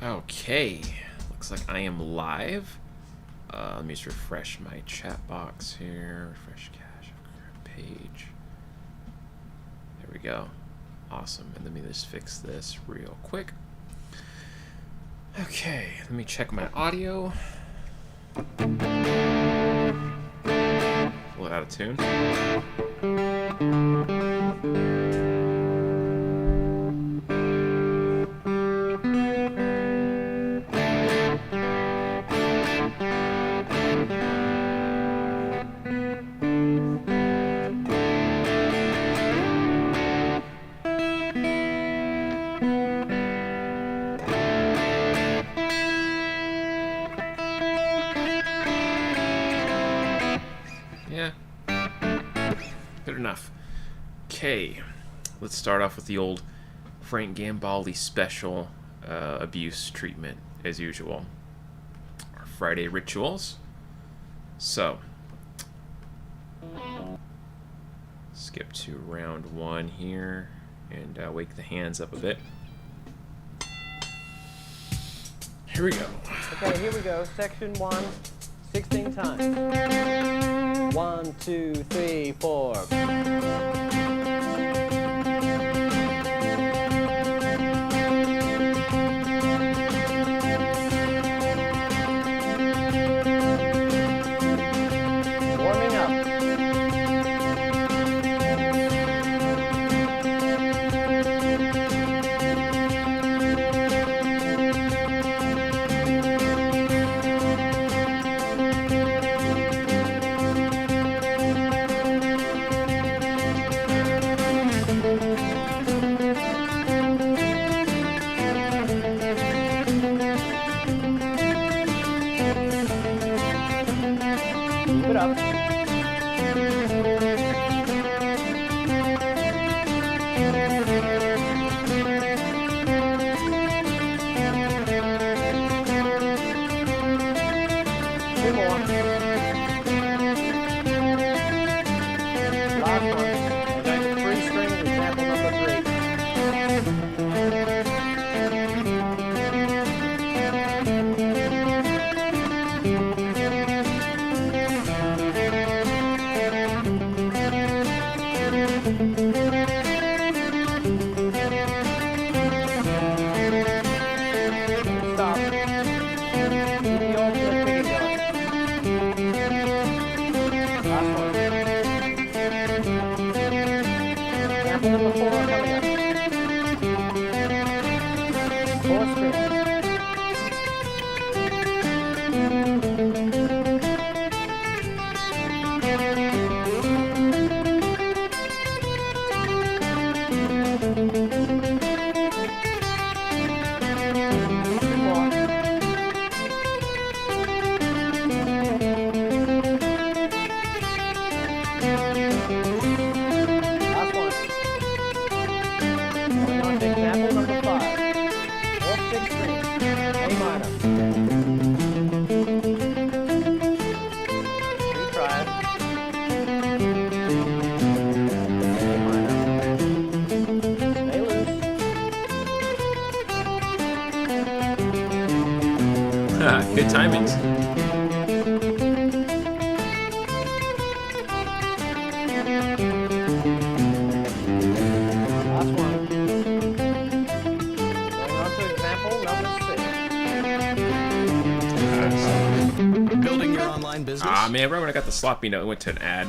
Okay, looks like I am live. Let me just refresh my chat box here. Refresh cache page. There we go. Awesome. And let me just fix this real quick. Okay, let me check my audio. A little out of tune. Yeah, good enough. Okay, let's start off with the old Frank Gambale special abuse treatment, as usual. Our Friday rituals. So, skip to round one here and wake the hands up a bit. Here we go. Okay, here we go. Section 1, 16 times. 1, 2, 3, 4. Warming up. Keep it up. Two more. Last one. Okay, free string, example number 3. Stop. Keep the alternate picking going. Last one. Example number 4 coming up. 4 strings. Two more. Last one. Going on to example number 5. 4 6 strings. A minor. Retry it. A minor. Stay loose. Good timings. Last one. Going on to example number 6. Building your online business? Ah, man, right when I got the sloppy note, it went to an ad.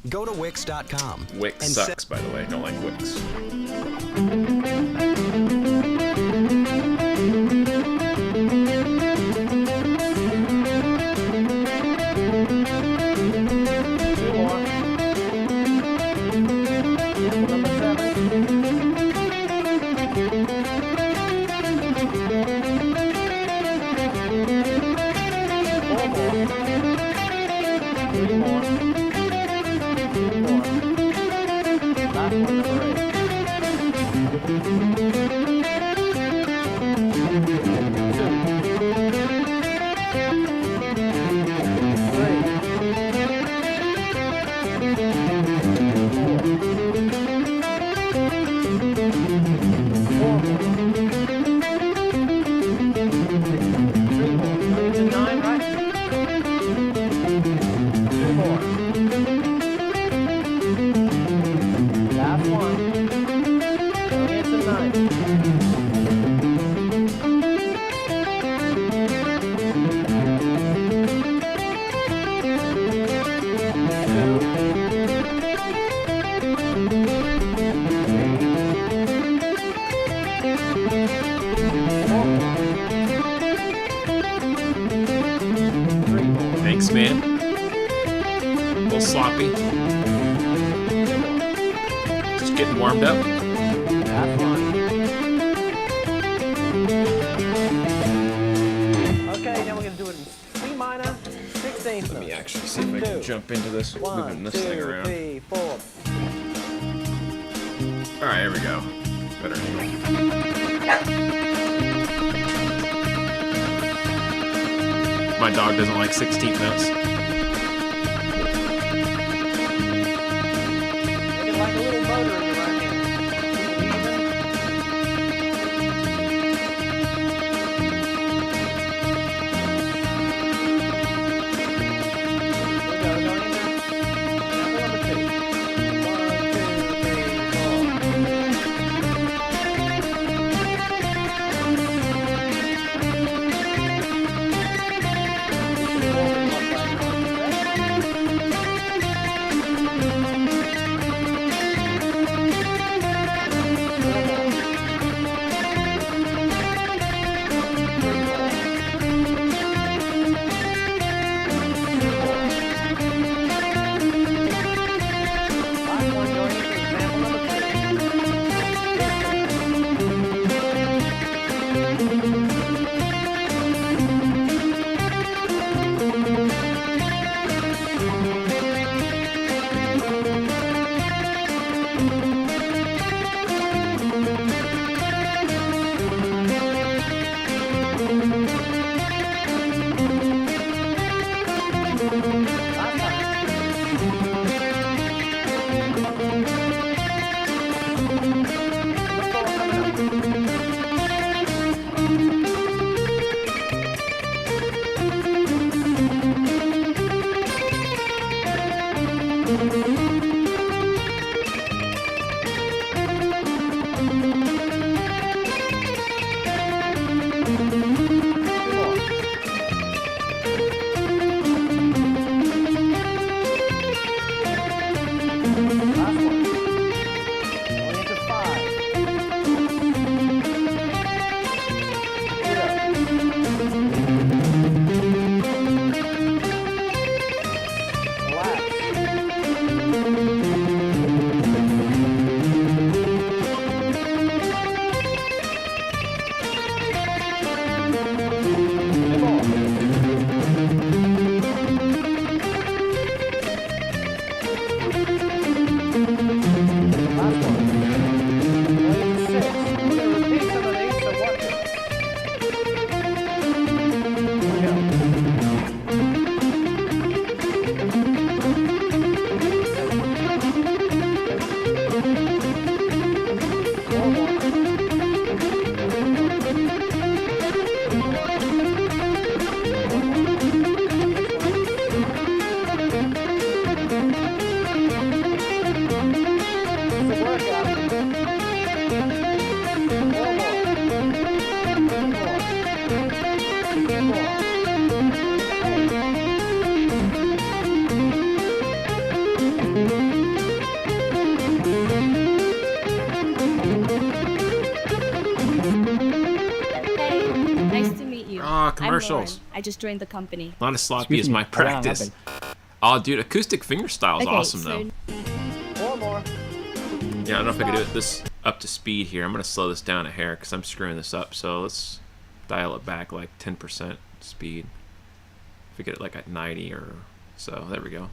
Go to Wix.com. Wix and sucks, by the way. I don't like Wix. Two more. Example number 7. 4 more. 3 more. 2 more. Last one, number 8. Thanks, man. A little sloppy. Just getting warmed up. That's fine. Okay, now we're gonna do it in C minor, 16th. Let me actually see if I can jump into this, moving this thing around. 3, 4. Alright, here we go. Better angle. My dog doesn't like 16th notes. Make it like a little motor in your right hand. Commercials. I just joined the company. Not as sloppy as my practice. Oh, dude, acoustic fingerstyle is awesome, though. Four more. Yeah, I don't know if I can do this up to speed here. I'm going to slow this down a hair because I'm screwing this up. So let's dial it back like 10% speed. If we get it like at 90 or so. There we go.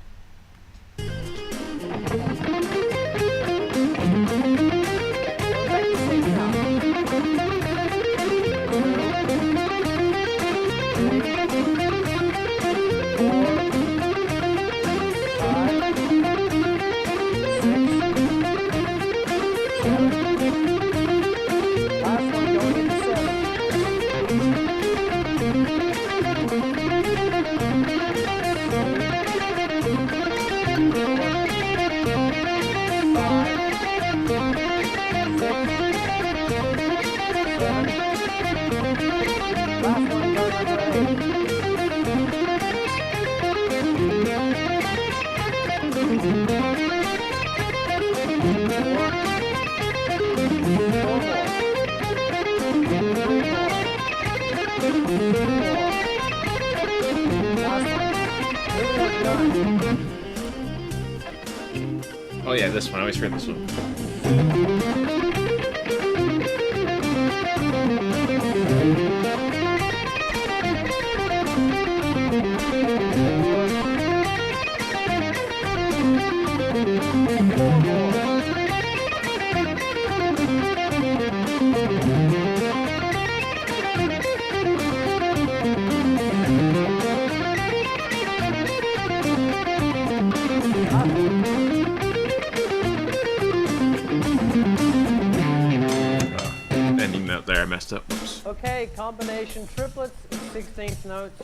this one. I always forget this one. Ending note there, I messed up. Whoops. Okay, combination triplets, 16th notes.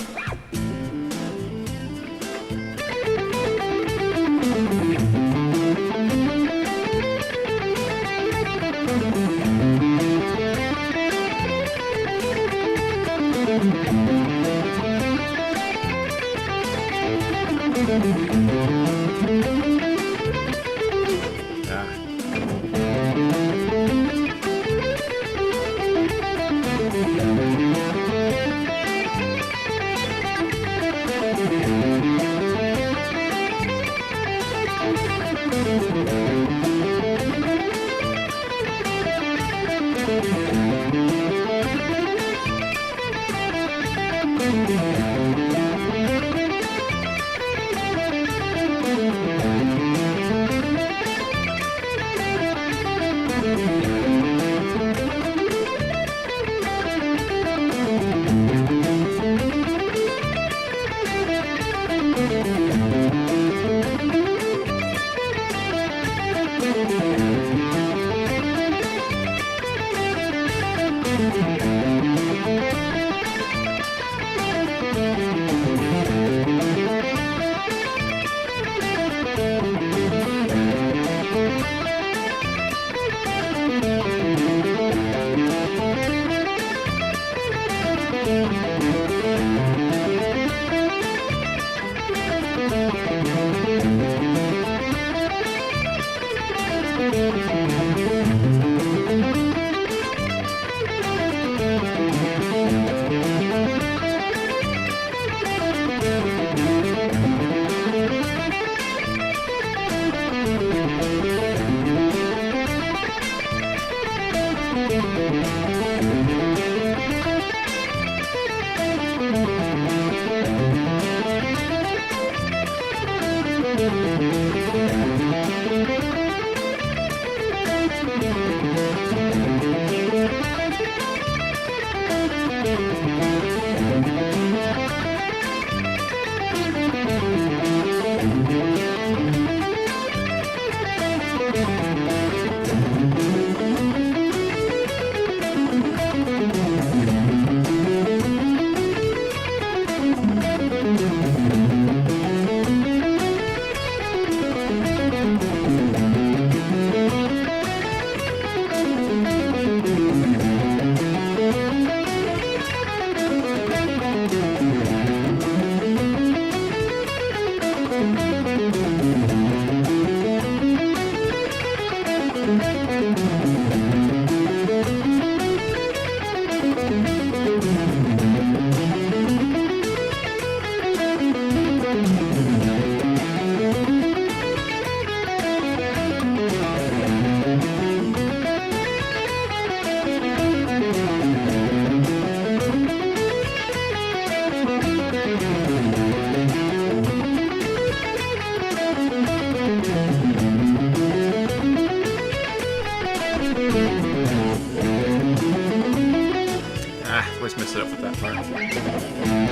Always mess it up with that part.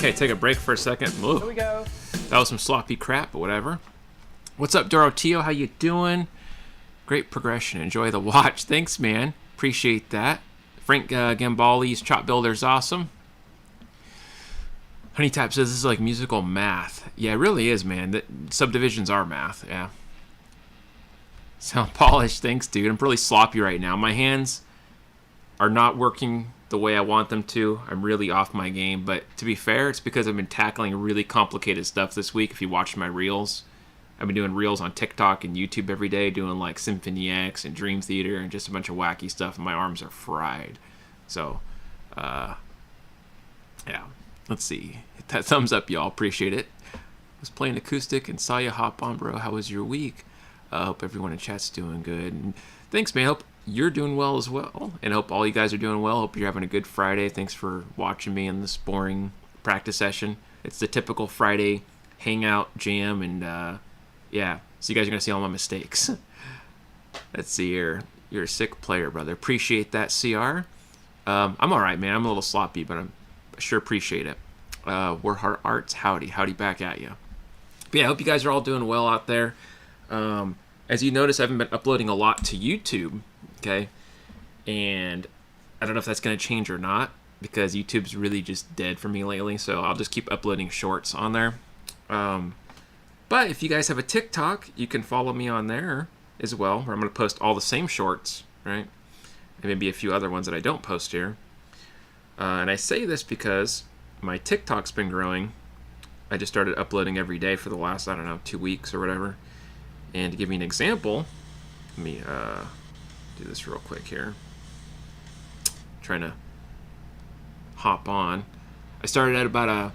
Okay, take a break for a second. Whoa. Here we go. That was some sloppy crap, but whatever. What's up, Dorotio? How you doing? Great progression. Enjoy the watch. Thanks, man. Appreciate that. Frank Gambali's Chop Builder's awesome. Honeytap says this is like musical math. Yeah, it really is, man. Subdivisions are math, yeah. Sound polished. Thanks, dude. I'm really sloppy right now. My hands are not working the way I want them to. I'm really off my game. But to be fair, it's because I've been tackling really complicated stuff this week. If you watch my reels, I've been doing reels on TikTok and YouTube every day, doing like Symphony X and Dream Theater and just a bunch of wacky stuff. And my arms are fried. So, yeah. Let's see. Hit that thumbs up, y'all. Appreciate it. Was playing acoustic and saw you hop on, bro. How was your week? Hope everyone in chat's doing good. And thanks, man. Hope you're doing well as well. And hope all you guys are doing well. Hope you're having a good Friday. Thanks for watching me in this boring practice session. It's the typical Friday hangout jam. And, yeah. So you guys are going to see all my mistakes. Let's see here. You're a sick player, brother. Appreciate that, CR. I'm all right, man. I'm a little sloppy, but I sure appreciate it. Warheart Arts, howdy back at you. But yeah, I hope you guys are all doing well out there. As you notice, I haven't been uploading a lot to YouTube, okay? And I don't know if that's going to change or not, because YouTube's really just dead for me lately, so I'll just keep uploading shorts on there. But if you guys have a TikTok, you can follow me on there as well, where I'm going to post all the same shorts, right? And maybe a few other ones that I don't post here. And I say this because my TikTok's been growing. I just started uploading every day for the last, 2 weeks or whatever. And to give you an example, let me do this real quick here. Trying to hop on. I started at about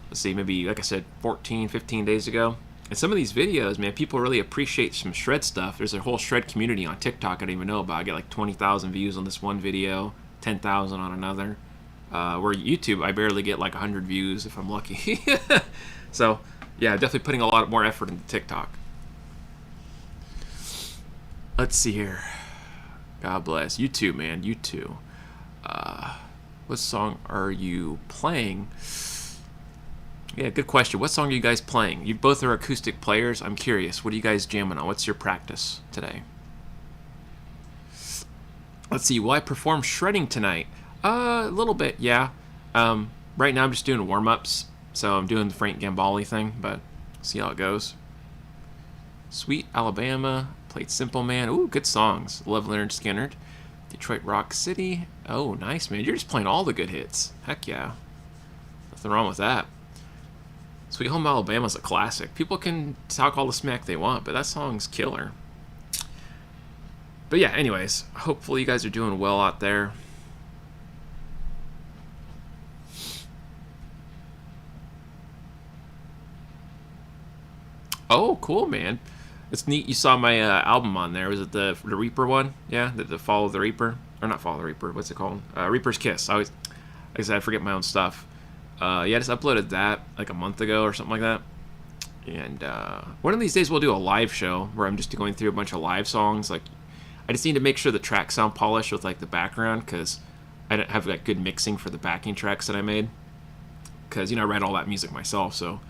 let's see, maybe, like I said, 14, 15 days ago. And some of these videos, man, people really appreciate some shred stuff. There's a whole shred community on TikTok I don't even know about. I get like 20,000 views on this one video, 10,000 on another. Where YouTube, I barely get like 100 views if I'm lucky. So, yeah, definitely putting a lot more effort into TikTok. Let's see here. God bless. You too, man. You too. What song are you playing? Yeah, good question. What song are you guys playing? You both are acoustic players. I'm curious. What are you guys jamming on? What's your practice today? Let's see. Will I perform shredding tonight? A little bit, yeah. Right now I'm just doing warm-ups. So I'm doing the Frank Gambali thing, but see how it goes. Sweet Alabama. Played Simple Man. Ooh, good songs. Love Leonard Skinner. Detroit Rock City. Oh, nice, man. You're just playing all the good hits. Heck yeah. Nothing wrong with that. Sweet Home Alabama's a classic. People can talk all the smack they want, but that song's killer. But yeah, anyways, hopefully you guys are doing well out there. Oh, cool, man. It's neat you saw my album on there. Was it the Reaper one? Yeah, the Follow the Reaper? Or not Follow the Reaper, what's it called? Reaper's Kiss. Like I said, I forget my own stuff. Yeah, I just uploaded that like a month ago or something like that. And one of these days we'll do a live show where I'm just going through a bunch of live songs. Like, I just need to make sure the tracks sound polished with like the background, because I don't have like good mixing for the backing tracks that I made. Because, I write all that music myself, so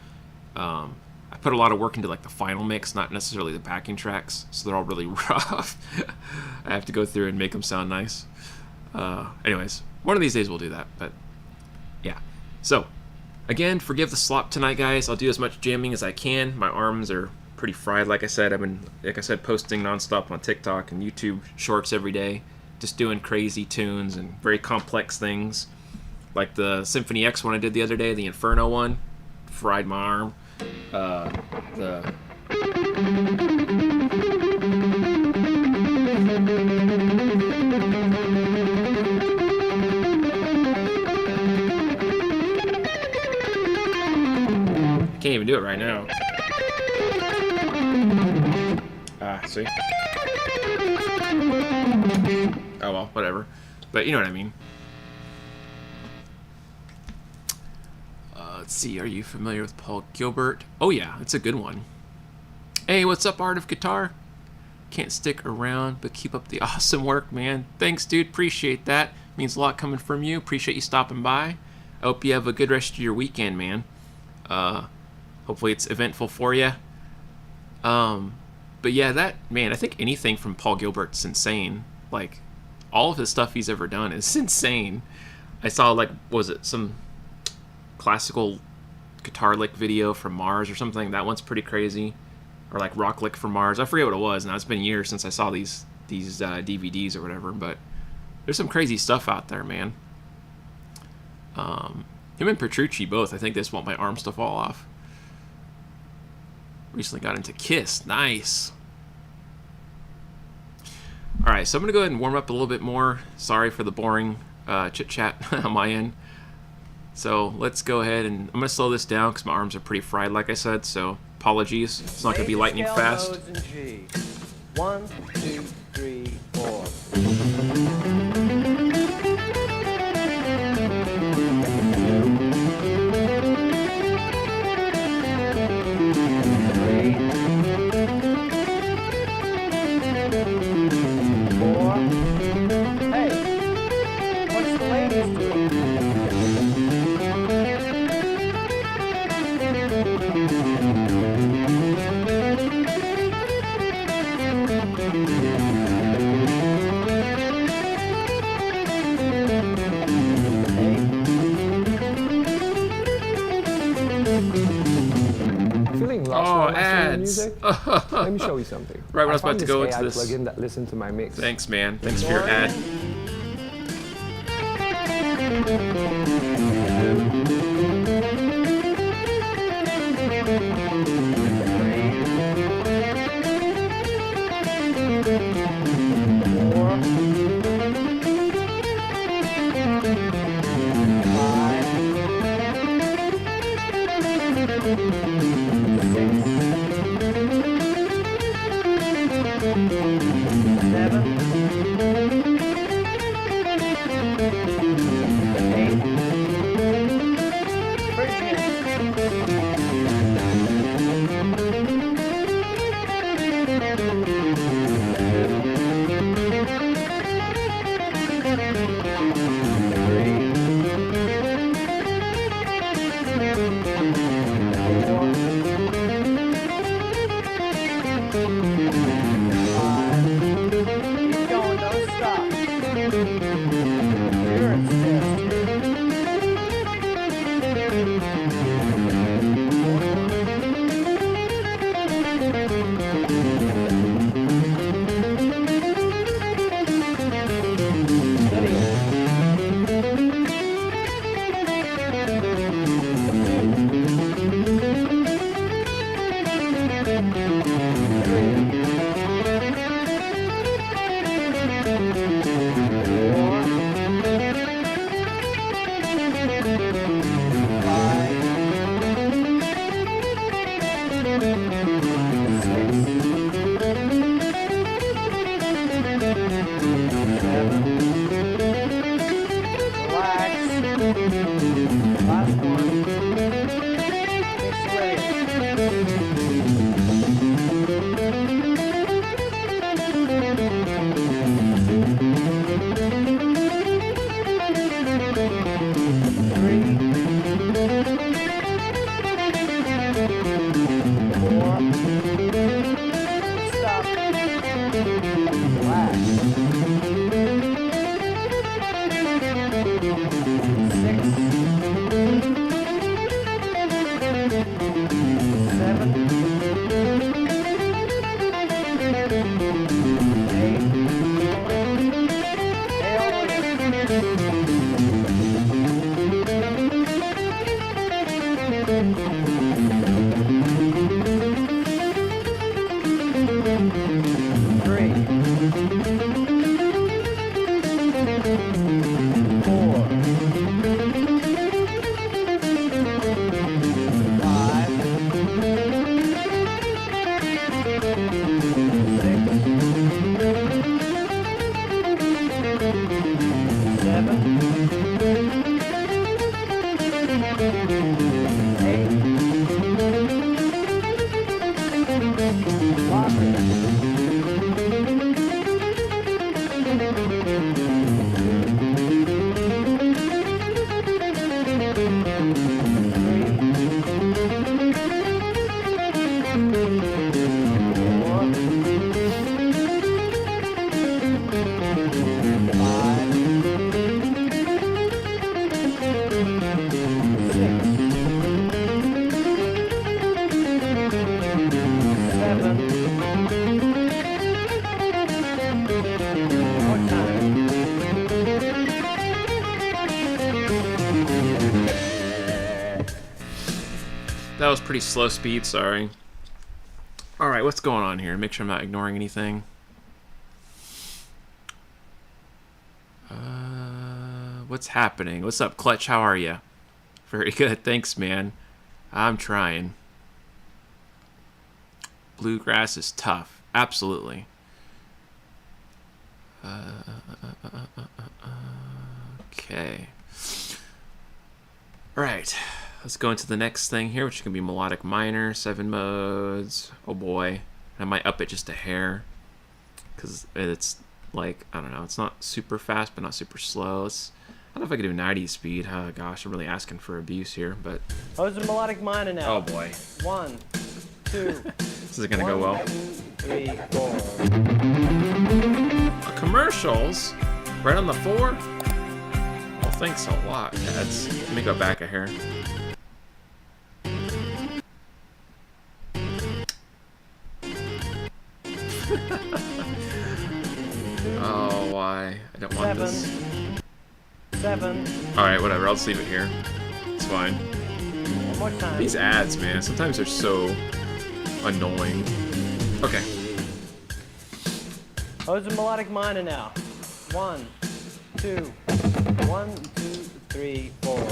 I put a lot of work into like the final mix, not necessarily the backing tracks, so they're all really rough. I have to go through and make them sound nice. Anyways, one of these days we'll do that, but yeah. So, again, forgive the slop tonight, guys. I'll do as much jamming as I can. My arms are pretty fried, like I said. I've been, posting nonstop on TikTok and YouTube shorts every day, just doing crazy tunes and very complex things, like the Symphony X one I did the other day, the Inferno one, fried my arm. Can't even do it right now. See? Oh well, whatever. But you know what I mean. Let's see, are you familiar with Paul Gilbert? Oh yeah, it's a good one. Hey, what's up, Art of Guitar? Can't stick around, but keep up the awesome work, man. Thanks, dude. Appreciate that. Means a lot coming from you. Appreciate you stopping by. I hope you have a good rest of your weekend, man. Hopefully it's eventful for you. But yeah, that, man, I think anything from Paul Gilbert's insane. Like, all of his stuff he's ever done is insane. I saw, like, what was it, some classical guitar lick video from Mars or something. That one's pretty crazy. Or like rock lick from Mars. I forget what it was. Now it's been years since I saw these DVDs or whatever. But there's some crazy stuff out there, man. Him and Petrucci both. I think they just want my arms to fall off. Recently got into Kiss. Nice. All right, so I'm gonna go ahead and warm up a little bit more. Sorry for the boring chit chat on my end. So let's go ahead and I'm gonna slow this down because my arms are pretty fried, like I said. So apologies. It's not gonna be lightning fast. Modes in G. 1, 2, 3, 4. Feeling lost while mastering music? Let me show you something. Right when I was about found to go into AI this. plugin that listens to my mix. Thanks, man. Thanks for your ad. That was pretty slow speed, sorry. Alright, what's going on here? Make sure I'm not ignoring anything. What's happening? What's up, Clutch? How are you? Very good, thanks, man. I'm trying. Bluegrass is tough. Absolutely. Okay. Alright. Let's go into the next thing here, which is going to be melodic minor, 7 modes. Oh boy. I might up it just a hair. Because it's like, I don't know, it's not super fast, but not super slow. I don't know if I could do 90 speed. Oh gosh, I'm really asking for abuse here, but... Oh, it's a melodic minor now. Oh boy. 1, 2. This isn't going to go well. 2, 3, 4. Commercials? Right on the 4? Well, thanks a lot, Dads. Let me go back a hair. Oh, why? I don't want this. 7. Alright, whatever. I'll just leave it here. It's fine. One more time. These ads, man. Sometimes they're so annoying. Okay. Oh, it's a melodic minor now. 1, 2. 1, 2, 3, 4.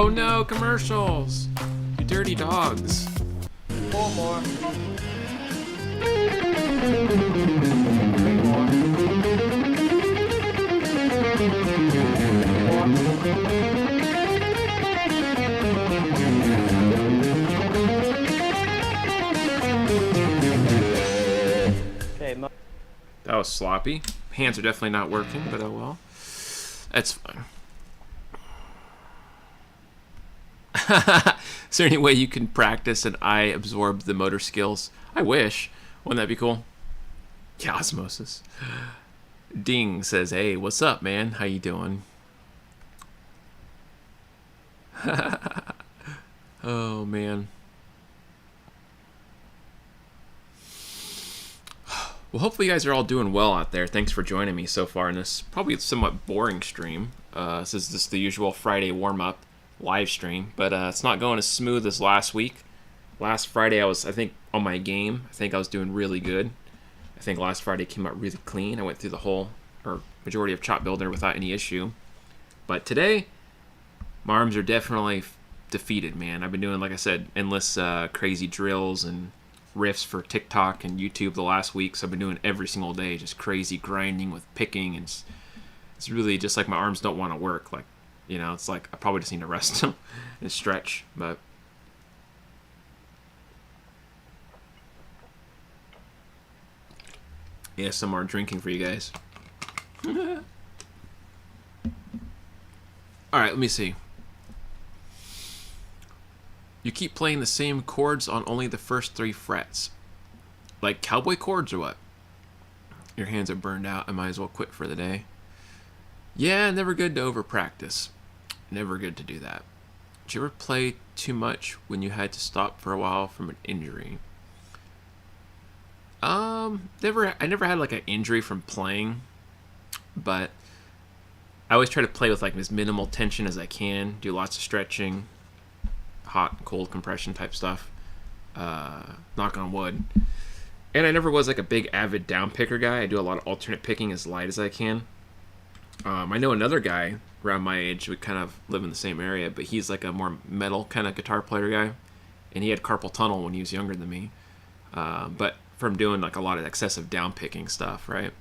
Oh no, commercials! You dirty dogs. 4 more. 3 more. That was sloppy. Hands are definitely not working, but oh well. That's fine. Is there any way you can practice and I absorb the motor skills? I wish. Wouldn't that be cool? Yeah, osmosis. Ding says, hey, what's up, man? How you doing? Oh, man. Well, hopefully you guys are all doing well out there. Thanks for joining me so far in this probably somewhat boring stream. This is just the usual Friday warm-up live stream, but it's not going as smooth as last week. Last Friday I was, I think, on my game. I think I was doing really good. I think last Friday came out really clean. I went through the whole, or majority of Chop Builder without any issue. But today, my arms are definitely defeated, man. I've been doing, like I said, endless crazy drills and riffs for TikTok and YouTube the last week, so I've been doing every single day, just crazy grinding with picking, and it's really just like my arms don't want to work. Like, you know, it's like I probably just need to rest them and stretch, but yeah, some more drinking for you guys. Alright, let me see. You keep playing the same chords on only the first 3 frets. Like cowboy chords or what? Your hands are burned out. I might as well quit for the day. Yeah, never good to over practice. Never good to do that. Did you ever play too much when you had to stop for a while from an injury? I never had like an injury from playing, but I always try to play with like as minimal tension as I can. Do lots of stretching, hot and cold compression type stuff. Knock on wood. And I never was like a big avid down picker guy. I do a lot of alternate picking as light as I can. I know another guy around my age. We kind of live in the same area, but he's like a more metal kind of guitar player guy, and he had carpal tunnel when he was younger than me. But from doing like a lot of excessive down picking stuff, right?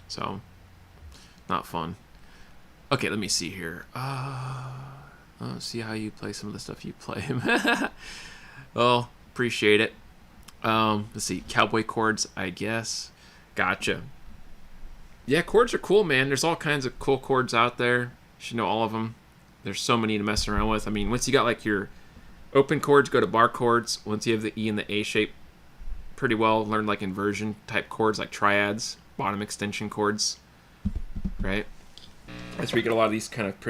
So not fun. Okay, let me see here. Let's see how you play some of the stuff you play. Well, appreciate it. Let's see, cowboy chords, I guess. Gotcha. Yeah, chords are cool, man. There's all kinds of cool chords out there. You should know all of them. There's so many to mess around with. I mean, once you got like your open chords, go to bar chords. Once you have the E and the A shape pretty well, learn like inversion type chords like triads, bottom extension chords, right? That's where you get a lot of these kind of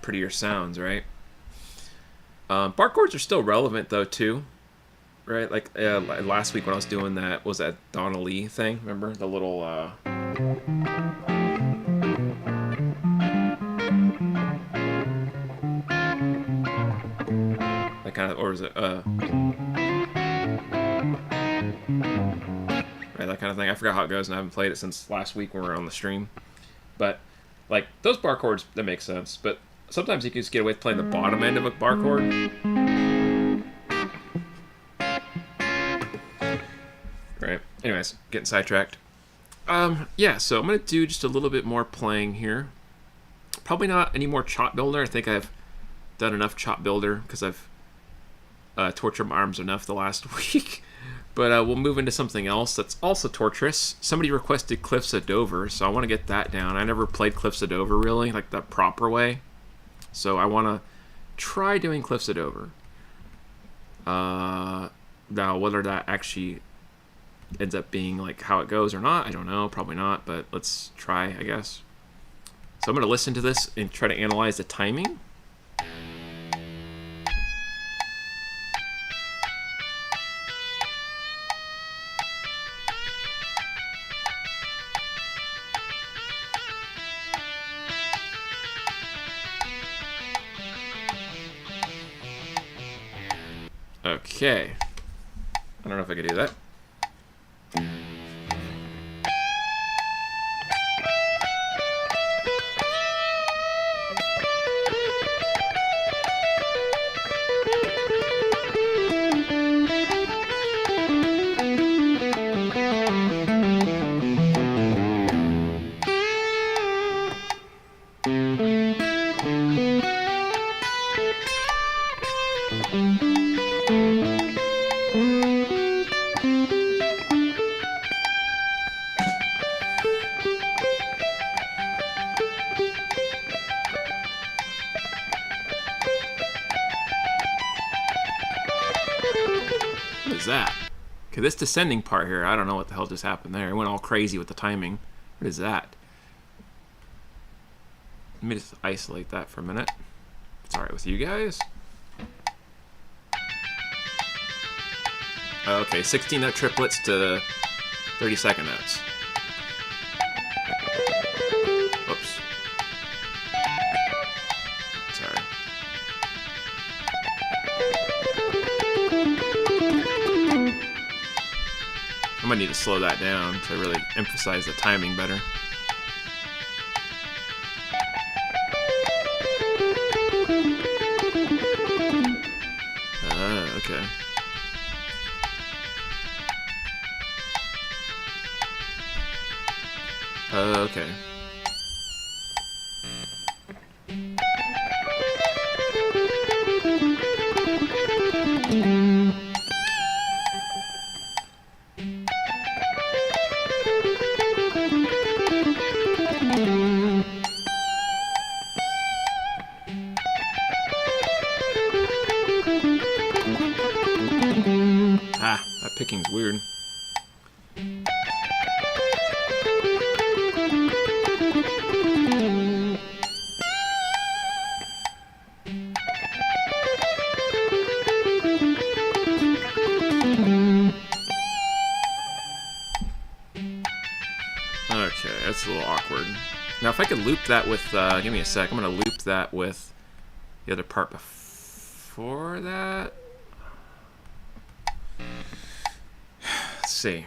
prettier sounds, right? Bar chords are still relevant though too, right? Like last week when I was doing that, was that Donna Lee thing? Remember the little that kind of, or is it right, that kind of thing. I forgot how it goes, and I haven't played it since last week when we were on the stream. But like those bar chords, that makes sense. But sometimes you can just get away with playing the bottom end of a bar chord. Right. Anyways, getting sidetracked. Yeah, so I'm going to do just a little bit more playing here. Probably not any more Chop Builder. I think I've done enough Chop Builder because I've tortured my arms enough the last week. But we'll move into something else that's also torturous. Somebody requested Cliffs of Dover, so I want to get that down. I never played Cliffs of Dover really, like the proper way. So I want to try doing Cliffs of Dover. Now, whether that actually ends up being like how it goes or not, I don't know. Probably not, but let's try, I guess. So I'm going to listen to this and try to analyze the timing. Okay. I don't know if I could do that. that? Okay, this descending part here, I don't know what the hell just happened there. It went all crazy with the timing. What is that? Let me just isolate that for a minute. If it's alright with you guys. Okay, 16-note triplets to 30-second notes. Whoops. Sorry. I might need to slow that down to really emphasize the timing better. Okay. Okay. Ah, that picking's weird. Okay, that's a little awkward. Now, if I could loop that with, give me a sec, I'm going to loop that with the other part before that. Let's see.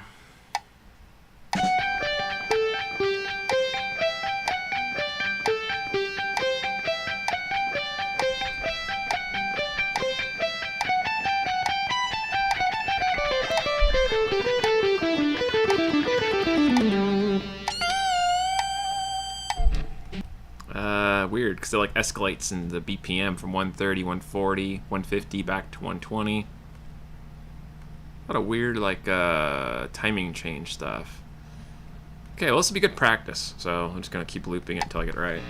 Weird, because it like escalates in the BPM from 130, 140, 150 back to 120. A lot of weird like timing change stuff. Okay, well this will be good practice, so I'm just gonna keep looping it until I get it right.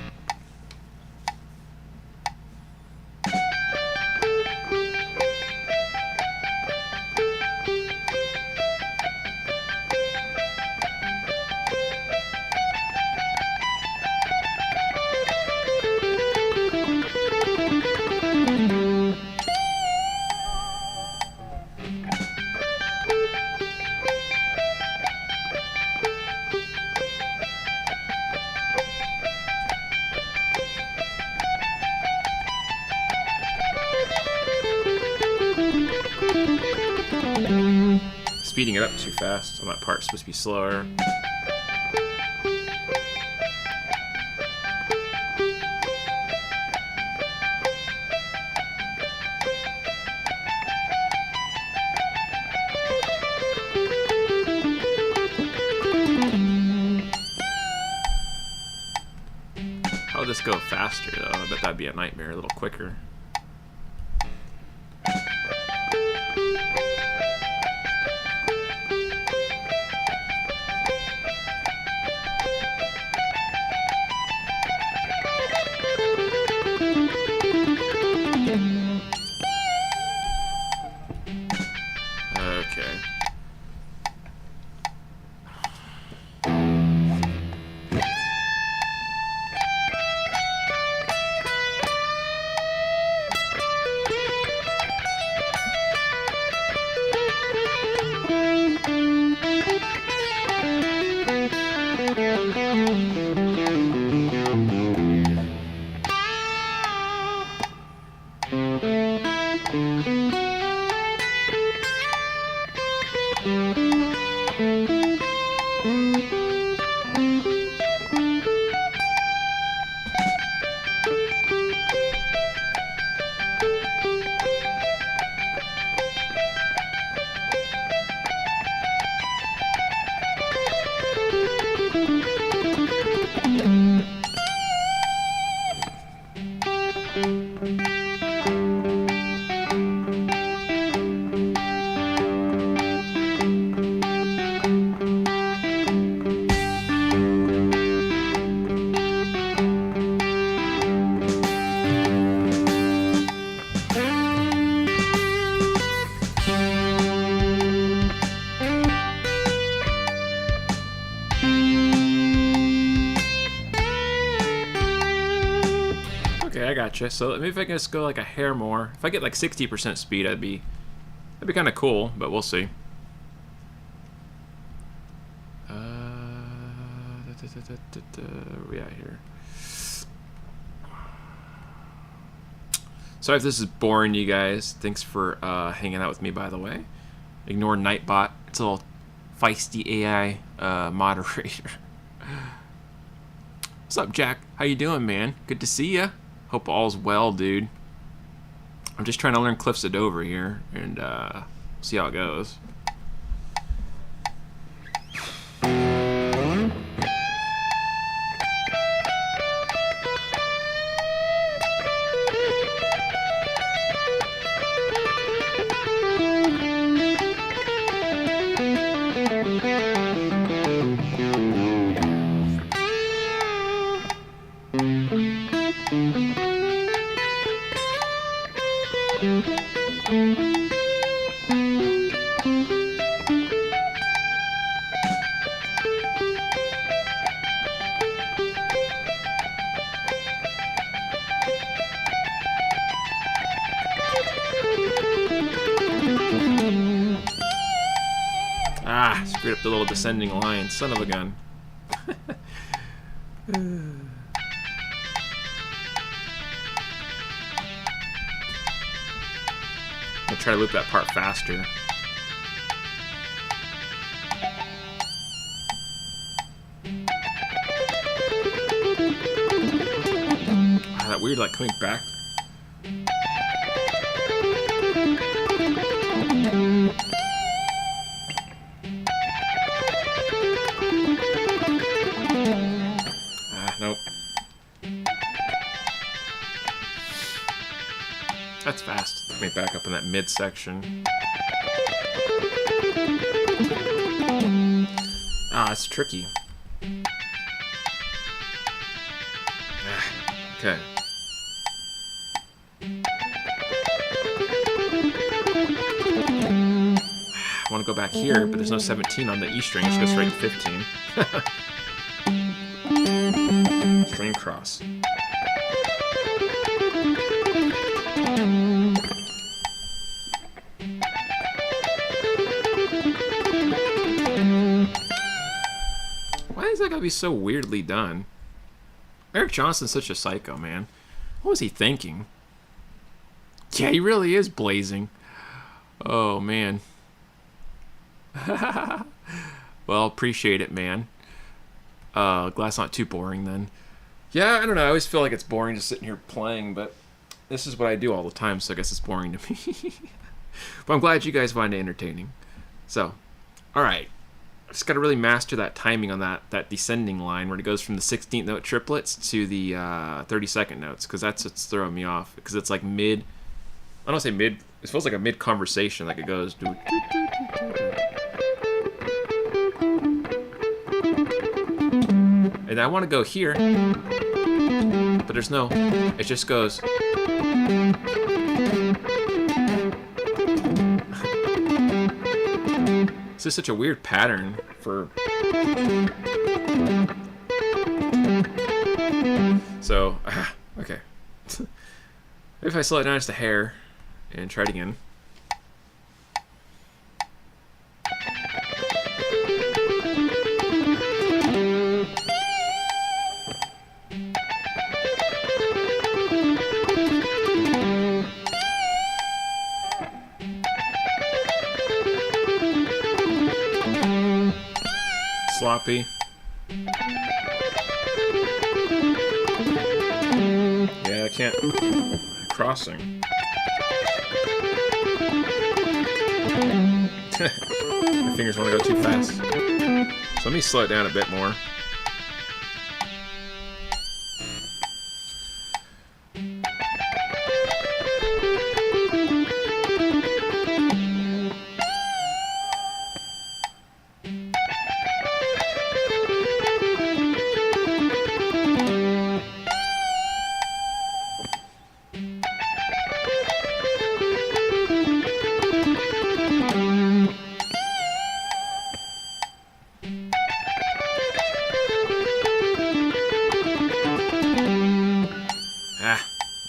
Speeding it up too fast on that part. It's supposed to be slower. How would this go faster though? I bet that'd be a nightmare, a little quicker. Okay. I gotcha. So maybe if I can just go like a hair more. If I get like 60% speed, that'd be kind of cool, but we'll see. Where we at here? Sorry if this is boring, you guys. Thanks for hanging out with me, by the way. Ignore Nightbot. It's a little feisty AI moderator. What's up, Jack? How you doing, man? Good to see ya. Hope all's well, dude. I'm just trying to learn Cliffs of Dover here, and see how it goes. Ah, screwed up the little descending line. Son of a gun. I'll try to loop that part faster. Ah, that weird, like, coming back. Nope. That's fast. Let me back up in that midsection. Ah, it's tricky. Okay. I want to go back here, but there's no 17 on the E string. It just goes straight to 15. String cross. Why is that gotta be so weirdly done? Eric Johnson's such a psycho, man. What was he thinking? Yeah, he really is blazing. Oh, man. Well, appreciate it, man. Glad it's not too boring then. Yeah, I don't know. I always feel like it's boring just sitting here playing, but this is what I do all the time, so I guess it's boring to me. But I'm glad you guys find it entertaining. So, alright. I just got to really master that timing on that descending line where it goes from the 16th note triplets to the 32nd notes, because that's what's throwing me off. Because it's like mid, I don't say mid, it feels like a mid conversation, like it goes. And I want to go here, but there's no, it just goes. This is such a weird pattern for... So, okay. Maybe if I slow it down just a hair and try it again. Sloppy. Yeah, I can't. Crossing. My fingers want to go too fast. So let me slow it down a bit more.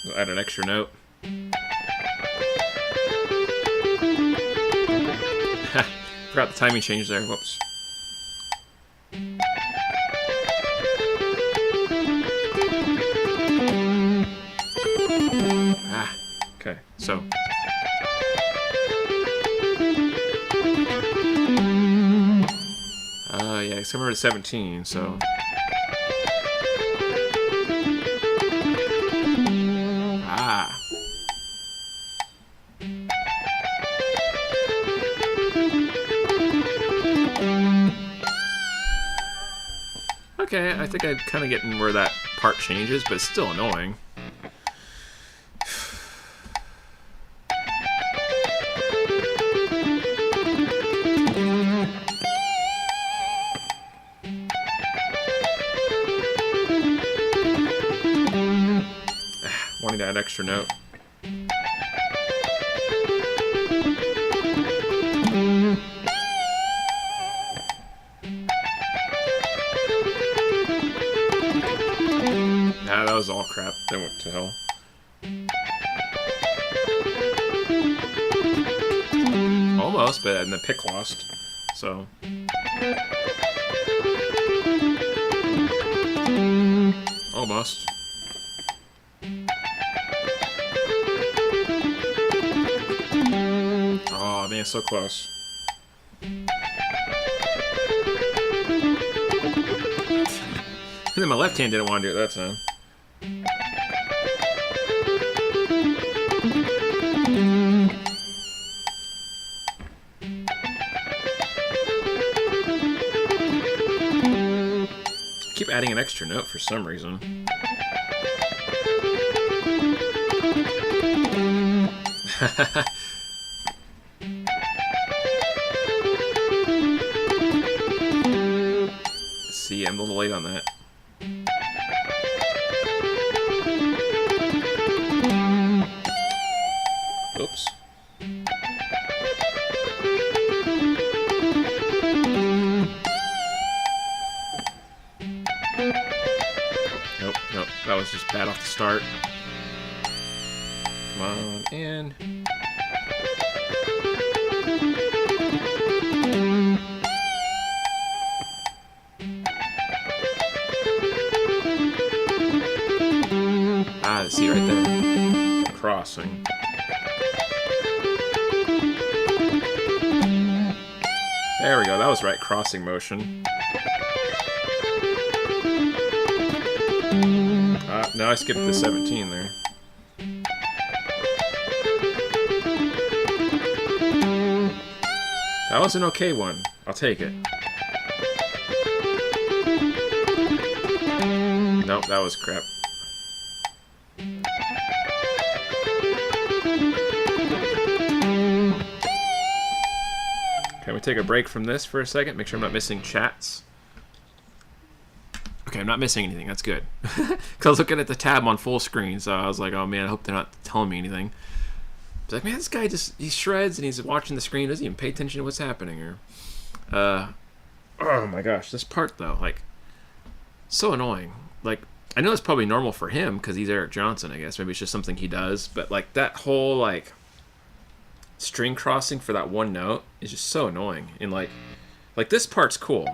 We'll add an extra note. Forgot the timing change there. Whoops. Okay, so. Yeah, somewhere to 17, so. Okay, I think I'm kind of getting where that part changes, but it's still annoying. Wanting to add extra note. Nah, that was all crap. That went to hell. Almost, but and the pick lost. So. Almost. Oh man, so close. And then my left hand didn't want to do it that time. I keep adding an extra note for some reason. See, I'm a little late on that. Oops. Nope, that was just bad off the start. Come on, and... See right there. Crossing. There we go, that was right, crossing motion. Now I skipped the 17 there. That was an okay one. I'll take it. Nope, that was crap. Can we take a break from this for a second? Make sure I'm not missing chats. Okay, I'm not missing anything. That's good. Because I was looking at the tab on full screen, so I was like, oh man, I hope they're not telling me anything. It's like, man, this guy just, he shreds and he's watching the screen, doesn't even pay attention to what's happening here. Oh my gosh, this part though, like, so annoying. Like, I know it's probably normal for him because he's Eric Johnson, I guess. Maybe it's just something he does, but like that whole, like, string crossing for that one note is just so annoying. And like this part's cool.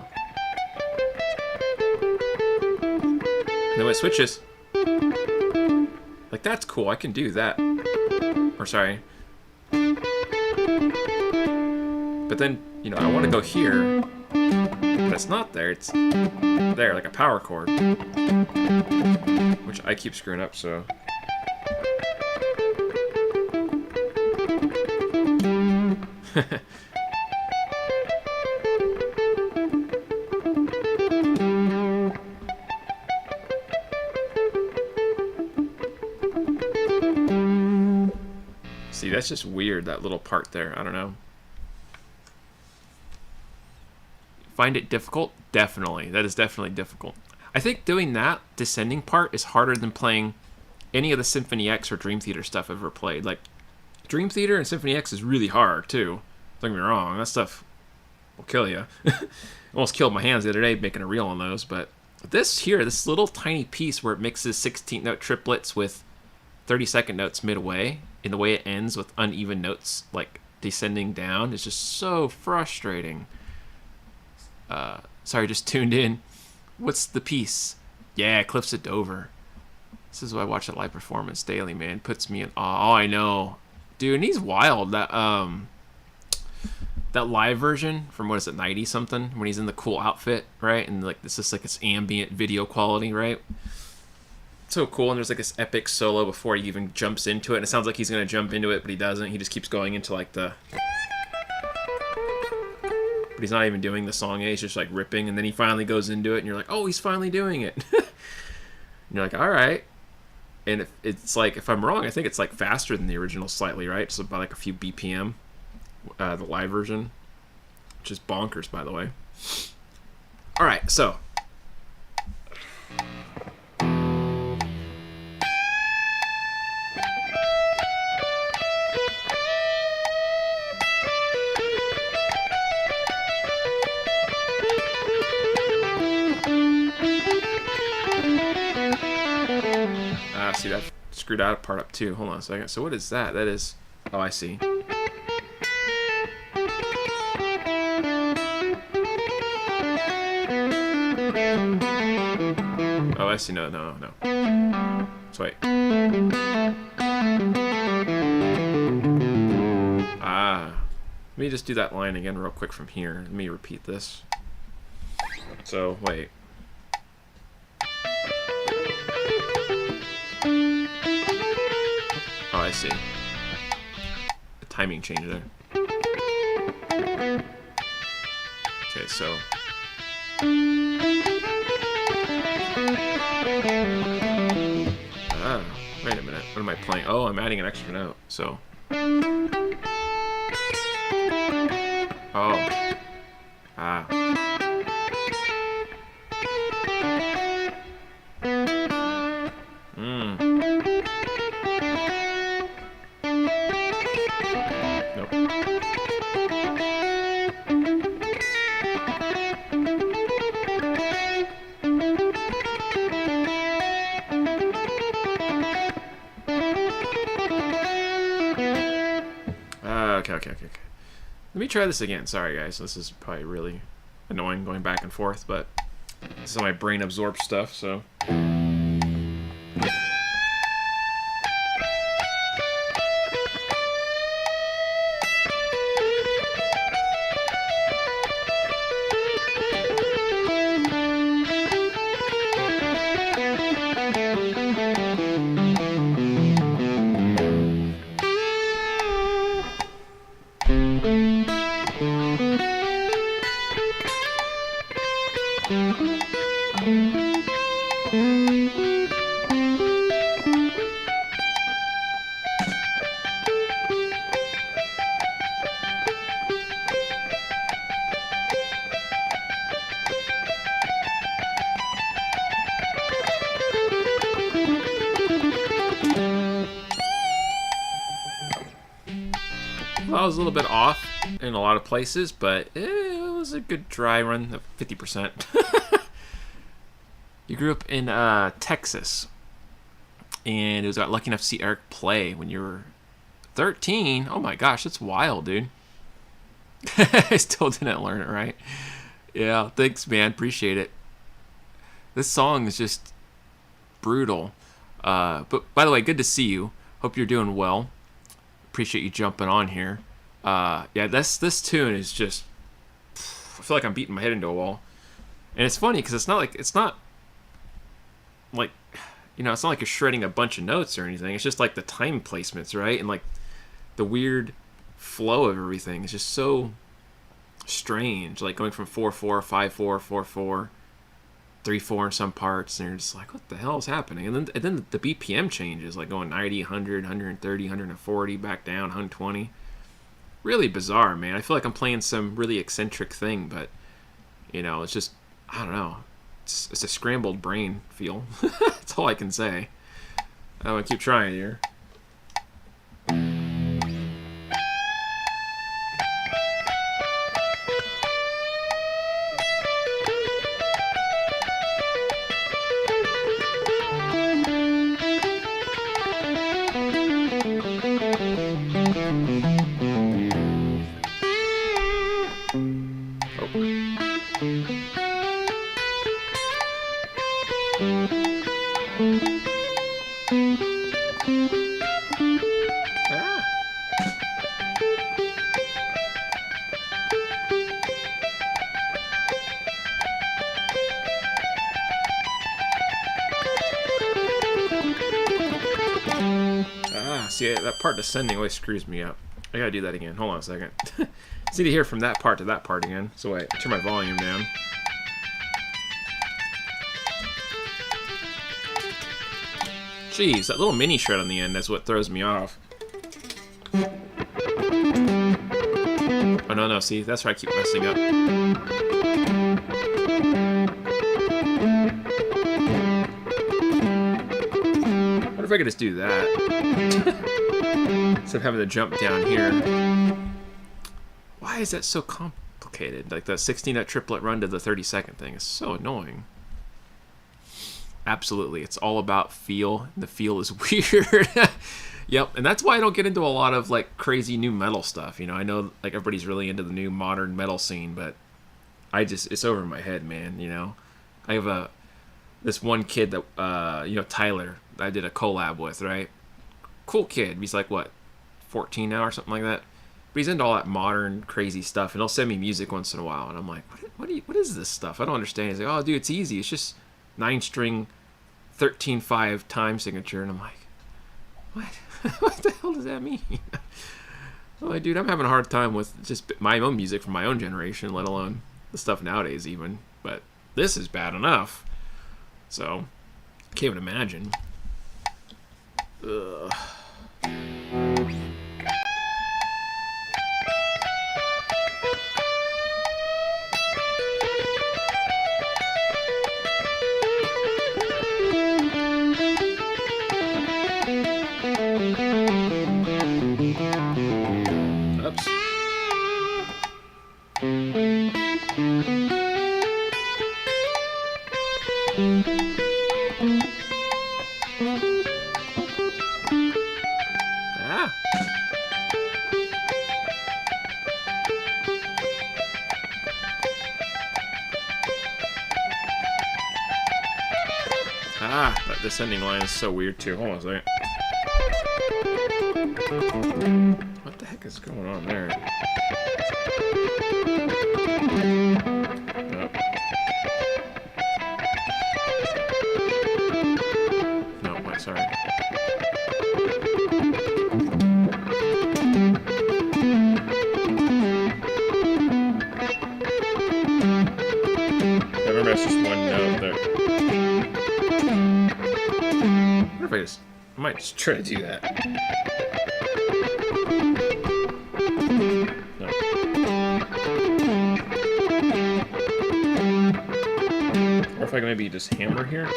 And then when it switches, like that's cool. I can do that. Or sorry. But then, you know, I want to go here, but it's not there. It's there, like a power chord, which I keep screwing up. So. See, that's just weird, that little part there. I don't know. Find it difficult? Definitely. That is definitely difficult. I think doing that descending part is harder than playing any of the Symphony X or Dream Theater stuff I've ever played. Like, Dream Theater and Symphony X is really hard, too. Don't get me wrong, that stuff will kill you. Almost killed my hands the other day making a reel on those, but this here, this little tiny piece where it mixes 16-note triplets with 30-second notes midway, and the way it ends with uneven notes like descending down is just so frustrating. Sorry, just tuned in. What's the piece? Yeah, Cliffs at Dover. This is why I watch that live performance daily, man. Puts me in awe. Oh, I know. Dude, and he's wild. That live version from, what is it, 90 something, when he's in the cool outfit, right? And like this is like this ambient video quality, right? So cool. And there's like this epic solo before he even jumps into it, and it sounds like he's gonna jump into it, but he doesn't. He just keeps going into like the, but he's not even doing the song. He's just like ripping, and then he finally goes into it, and you're like, oh, he's finally doing it. And you're like, all right. And it's like, if I'm wrong, I think it's like faster than the original slightly, right? So by like a few BPM, the live version, which is bonkers, by the way. All right, so. See, that screwed out a part up too. Hold on a second. So what is that? That is, oh, I see. Oh, I see. No. Let's wait. Let me just do that line again real quick from here. Let me repeat this. So, wait. Oh, I see. The timing change there. Okay, so. Wait a minute. What am I playing? Oh, I'm adding an extra note. So. Oh. Okay. Let me try this again. Sorry, guys. This is probably really annoying going back and forth, but this is how my brain absorbs stuff, so. Well, I was a little bit off in a lot of places, but it was a good dry run of 50%. You grew up in Texas, and it was lucky enough to see Eric play when you were 13. Oh my gosh, that's wild, dude. I still didn't learn it right. Yeah, thanks, man. Appreciate it. This song is just brutal. But by the way, good to see you. Hope you're doing well. Appreciate you jumping on here. Yeah, this tune is just, I feel like I'm beating my head into a wall. And it's funny because it's not like it's not like you're shredding a bunch of notes or anything. It's just like the time placements, right? And like the weird flow of everything is just so strange. Like going from 4/4, 5/4, 4/4, 3/4 in some parts, and you're just like, what the hell is happening? And then the BPM changes, like going 90, 100, 130, 140, back down, 120. Really bizarre, man. I feel like I'm playing some really eccentric thing, but it's just, I don't know. It's a scrambled brain feel. That's all I can say. I'm gonna keep trying here. See, that part descending always screws me up. I gotta do that again. Hold on a second. It's need to hear from that part to that part again. So wait, turn my volume down. Jeez, that little mini shred on the end, that's what throws me off. Oh, no, see, that's where I keep messing up. What if I could just do that? Instead of having to jump down here. Why is that so complicated? Like the 16-nut triplet run to the 30-second thing is so annoying. Absolutely, it's all about feel. The feel is weird. Yep, and that's why I don't get into a lot of like crazy new metal stuff. You know, I know like everybody's really into the new modern metal scene, but it's over my head, man. You know, I have this one kid that you know, Tyler, I did a collab with, right? Cool kid. He's like what, 14 now or something like that. But he's into all that modern crazy stuff, and he'll send me music once in a while, and I'm like, what is this stuff? I don't understand. He's like, oh, dude, it's easy. It's just 9-string, 13/5 time signature, and I'm like, what? What the hell does that mean? I'm like, dude, I'm having a hard time with just my own music from my own generation, let alone the stuff nowadays even. But this is bad enough. So, can't even imagine. Ugh. Oops. That descending line is so weird too. Hold on a second. What the heck is going on there? No, wait, sorry. I remember it's just one note there. I might just try to do that. No. Or if I can maybe just hammer here.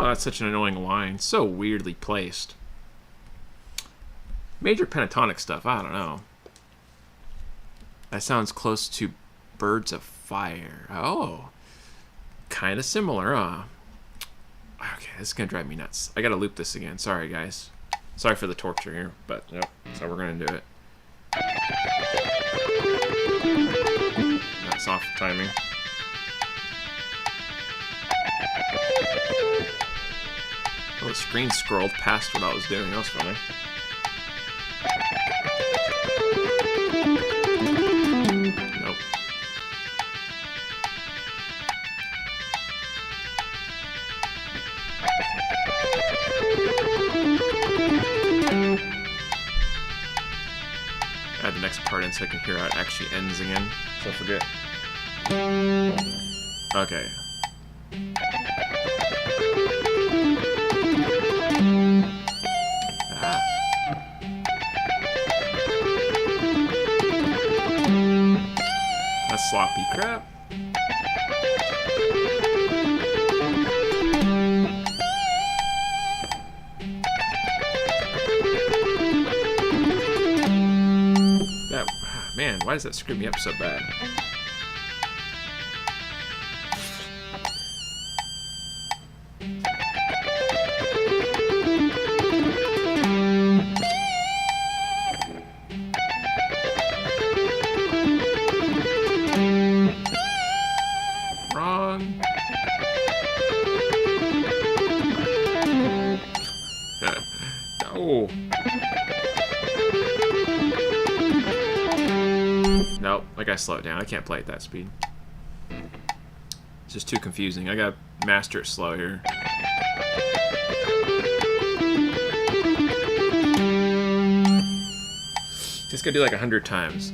That's such an annoying line. So weirdly placed. Major pentatonic stuff, I don't know. That sounds close to Birds of Fire. Oh. Kind of similar, huh? Okay, this is going to drive me nuts. I got to loop this again. Sorry, guys. Sorry for the torture here, but yep, that's how we're going to do it. That's off timing. Oh, the screen scrolled past what I was doing. That was funny. Nope. Add the next part in so I can hear how it actually ends again. So I forget. Okay. Sloppy crap. Why does that screw me up so bad? Wrong. No. Nope, I gotta slow it down. I can't play at that speed. It's just too confusing. I gotta master it slow here. Just gotta do like 100 times.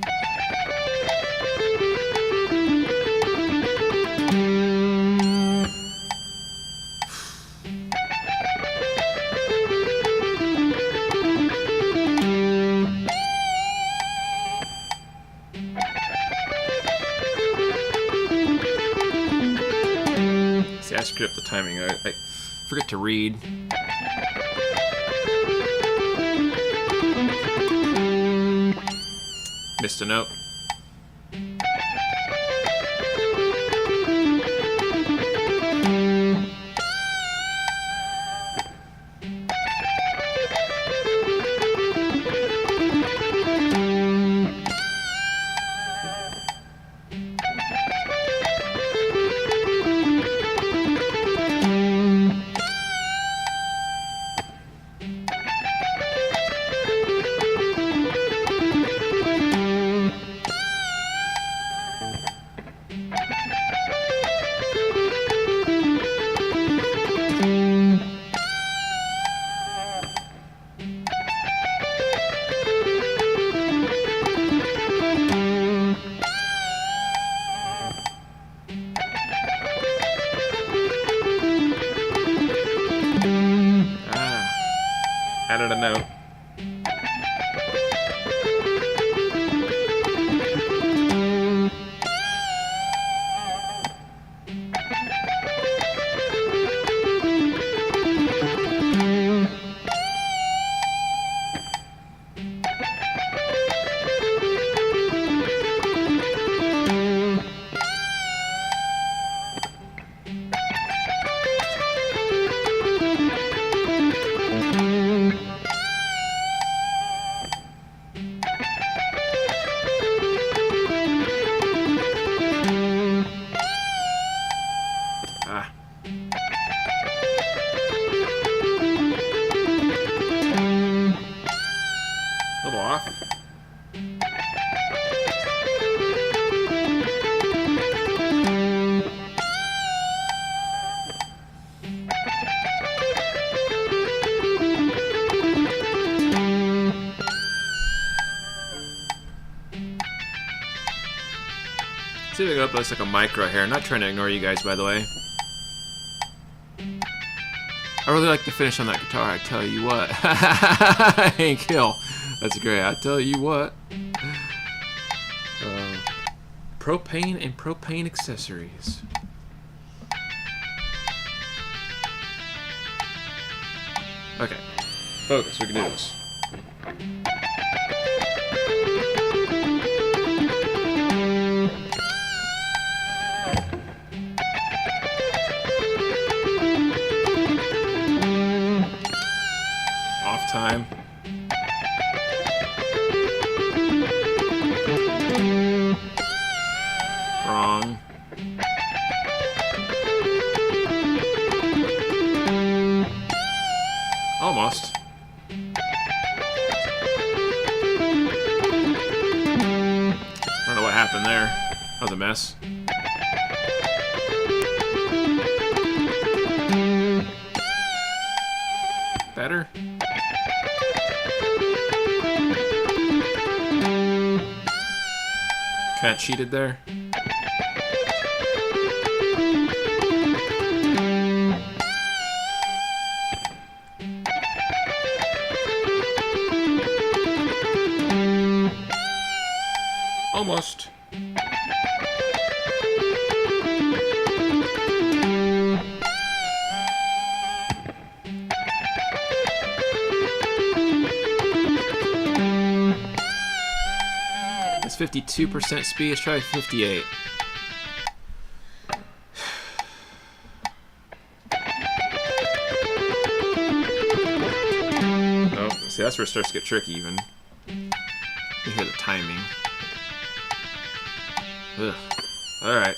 See, I screwed up the timing. I forget to read. Missed a note. Added a note. A little off. See if I go up looks like a micro here. I'm not trying to ignore you guys, by the way. I really like the finish on that guitar, I tell you what. Hank Hill. That's great, I tell you what. Propane and propane accessories. Okay, focus, we can do this. Off time. Wrong. Almost. I don't know what happened there. That was a mess. Better? Kinda cheated there. Almost. This It's 52% speed. Let's try 58. Oh, see, that's where it starts to get tricky even. You hear the timing. Ugh. Alright.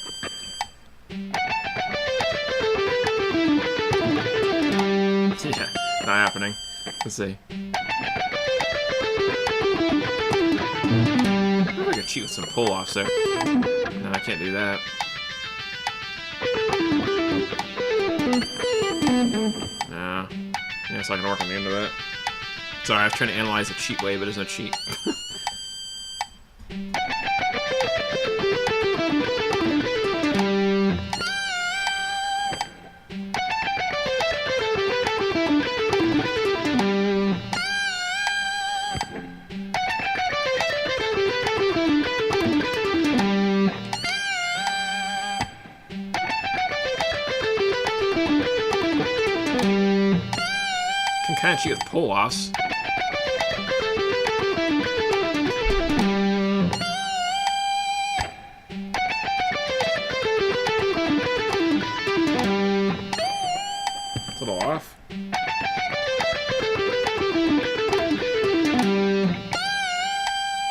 Yeah, not happening. Let's see. I could cheat with some pull-offs there. No, I can't do that. No. Yeah, it's not gonna work on the end of that. Sorry, I was trying to analyze a cheat way, but there's no cheat. Can kind of cheat with pull-offs. It's a little off.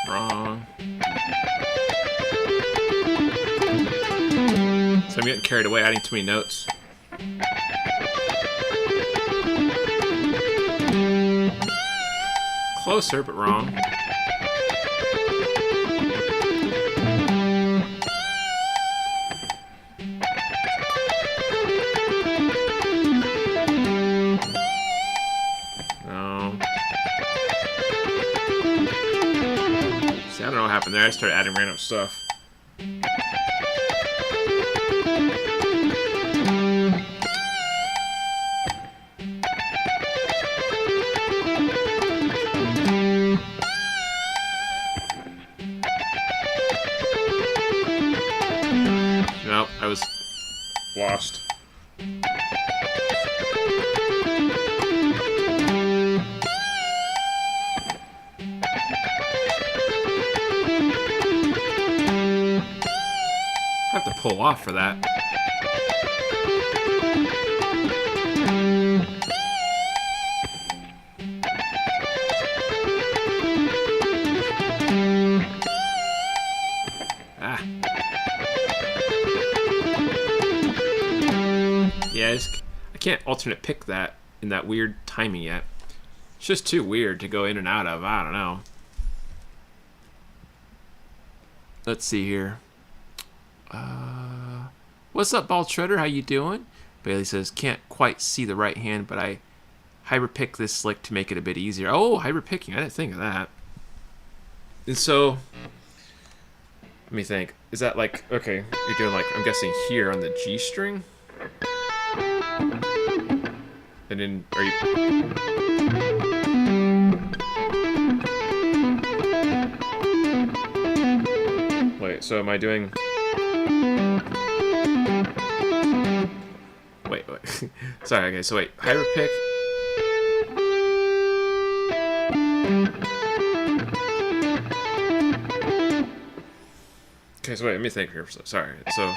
Wrong. So I'm getting carried away, adding too many notes. Closer, but wrong. No. See, I don't know what happened there. I started adding random stuff. Nope, I was lost. I have to pull off for that. Ah. Yeah, I can't alternate pick that in that weird timing yet. It's just too weird to go in and out of. I don't know. Let's see here. What's up, Ball Shredder? How you doing? Bailey says, can't quite see the right hand, but I hybrid pick this slick to make it a bit easier. Oh, hybrid picking. I didn't think of that. And so, let me think. Is that like, okay, you're doing like, I'm guessing here on the G string? And then, are you... Wait, so am I doing... Wait. Sorry, okay, so wait. Hybrid pick. Okay, so wait, let me think here. Sorry, so...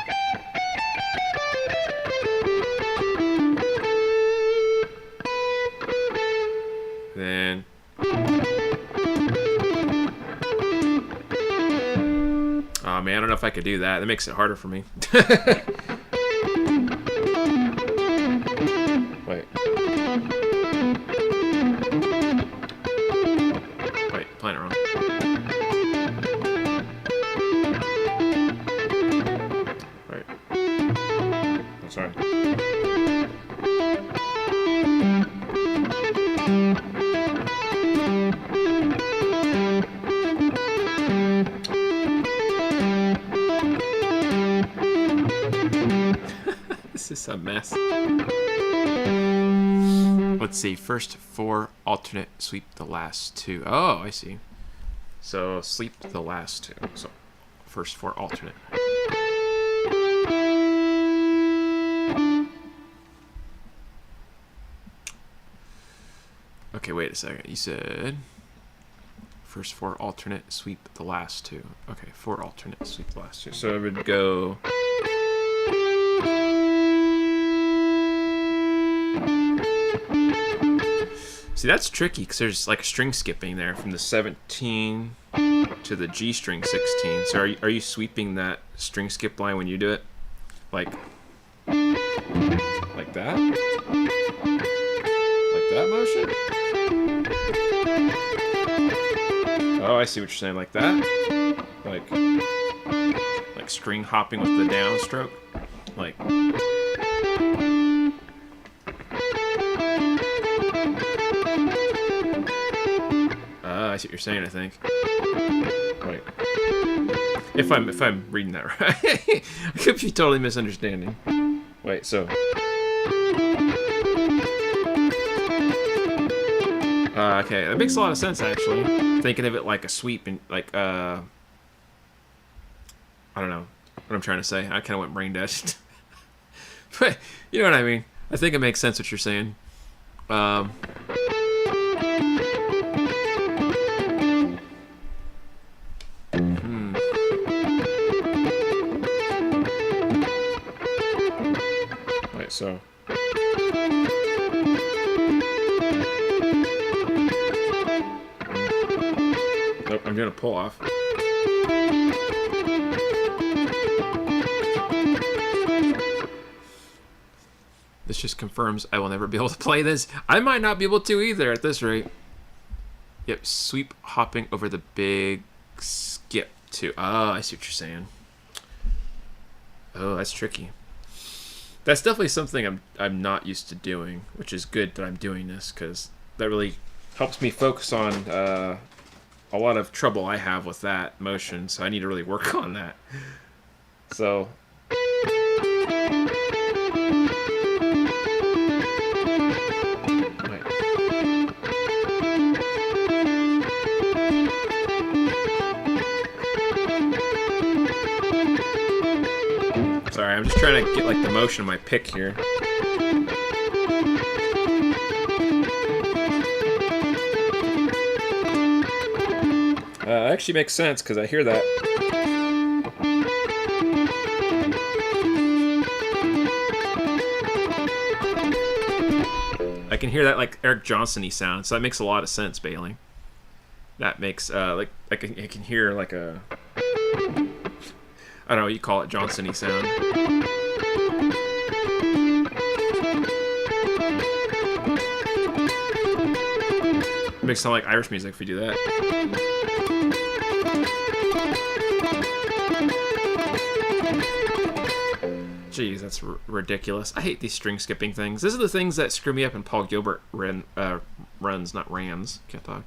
Then... Oh man, I don't know if I could do that. That makes it harder for me. Wait. Wait, playing it wrong. Wait. I'm sorry. This is a mess. Let's see. First 4 alternate, sweep the last 2. Oh, I see. So sleep the last 2. So first 4 alternate. Okay, wait a second. You said First 4 alternate, sweep the last 2. Okay, 4 alternate, sweep the last 2. So it would go. See, that's tricky because there's like a string skipping there from the 17 to the G string 16. So are you sweeping that string skip line when you do it? Like that? Like that motion? Oh, I see what you're saying. Like that? Like string hopping with the downstroke? Like. I see what you're saying, I think. Wait. If I'm reading that right. I could be totally misunderstanding. Wait, so. Okay, that makes a lot of sense, actually. Thinking of it like a sweep and like, I don't know what I'm trying to say. I kind of went brain dead. But, you know what I mean. I think it makes sense what you're saying. Wait, so. Nope, I'm gonna pull off. This just confirms I will never be able to play this. I might not be able to either at this rate. Yep, sweep hopping over the big skip too. Oh, I see what you're saying. Oh, that's tricky. That's definitely something I'm not used to doing, which is good that I'm doing this because that really helps me focus on a lot of trouble I have with that motion, so I need to really work on that. So. Sorry, I'm just trying to get like the motion of my pick here. Actually makes sense because I hear that. I can hear that like Eric Johnson-y sound, so that makes a lot of sense, Bailey. That makes like I can hear like a, I don't know what you call it, Johnson-y sound. It makes it sound like Irish music if we do that. Jeez, that's ridiculous. I hate these string skipping things. These are the things that screw me up in Paul Gilbert runs, not rams. Can't talk.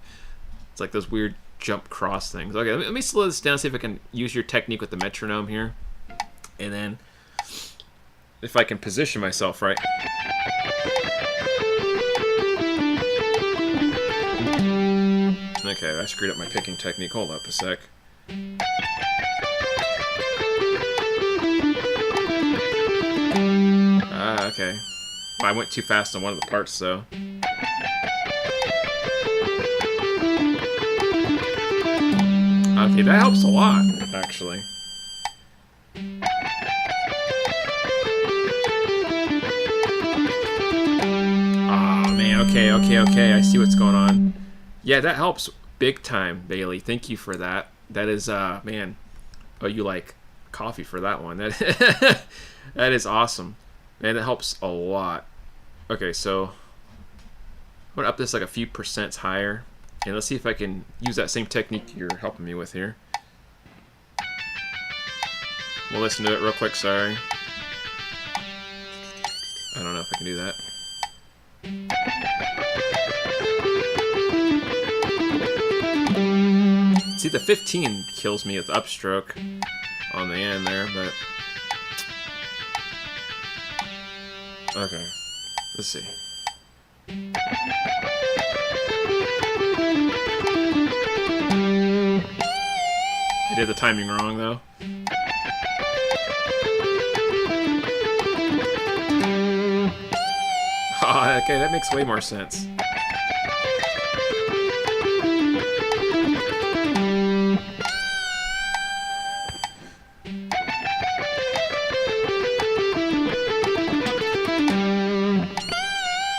It's like those weird jump cross things. Okay, let me slow this down, see if I can use your technique with the metronome here. And then, if I can position myself right. Okay, I screwed up my picking technique. Hold up a sec. Okay. Well, I went too fast on one of the parts, though. Okay, that helps a lot, actually. Ah, man, okay, I see what's going on. Yeah, that helps big time, Bailey. Thank you for that. That is, man. Oh, you like coffee for that one. That is awesome. Man, that helps a lot. Okay, so I'm going to up this like a few percents higher. And let's see if I can use that same technique you're helping me with here. We'll listen to it real quick, sorry. I don't know if I can do that. See, the 15 kills me with the upstroke on the end there, but... Okay, let's see. I did the timing wrong, though. Oh, okay, that makes way more sense.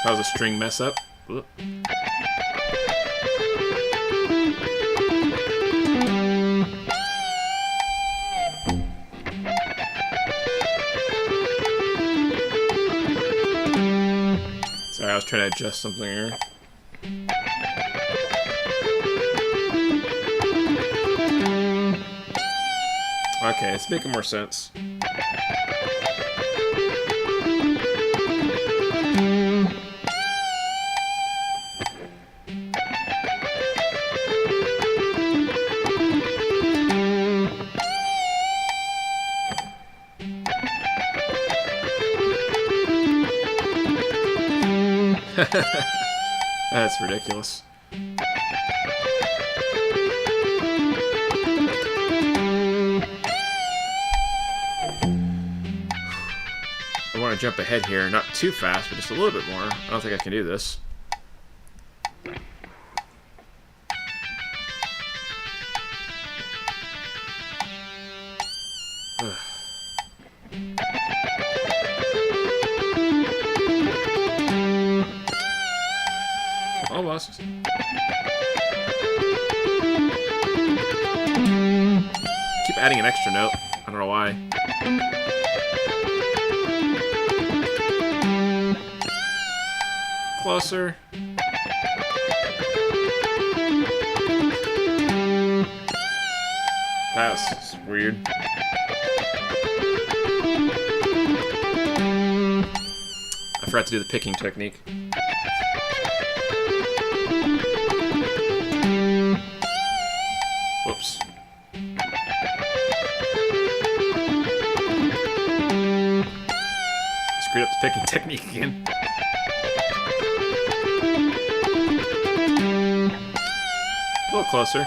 That was a string mess up. Oop. Sorry, I was trying to adjust something here. Okay, it's making more sense. That's ridiculous. I want to jump ahead here, not too fast, but just a little bit more. I don't think I can do this. Almost. Keep adding an extra note. I don't know why. Closer. That's weird. I forgot to do the picking technique. Whoops. Screwed up the picking technique again. A little closer.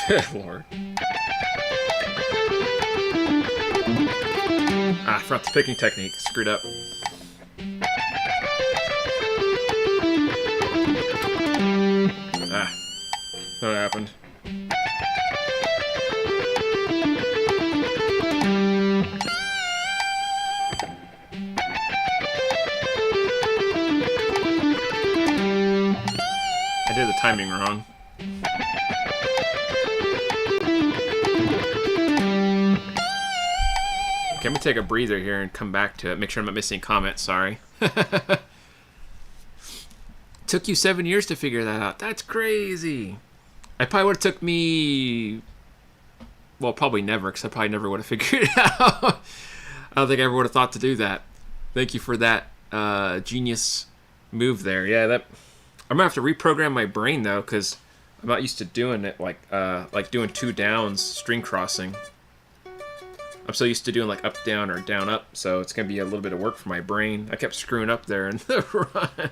Good lord. Ah, I forgot the picking technique. Screwed up. Ah. That happened. I did the timing wrong. Okay, I'm gonna take a breather here and come back to it. Make sure I'm not missing comments, sorry. Took you 7 years to figure that out. That's crazy. I probably would have took me... Well, probably never, because I probably never would have figured it out. I don't think I ever would have thought to do that. Thank you for that genius move there. Yeah, that... I'm gonna have to reprogram my brain, though, because I'm not used to doing it like doing 2 downs, string crossing. I'm so used to doing like up, down, or down, up, so it's going to be a little bit of work for my brain. I kept screwing up there in the run.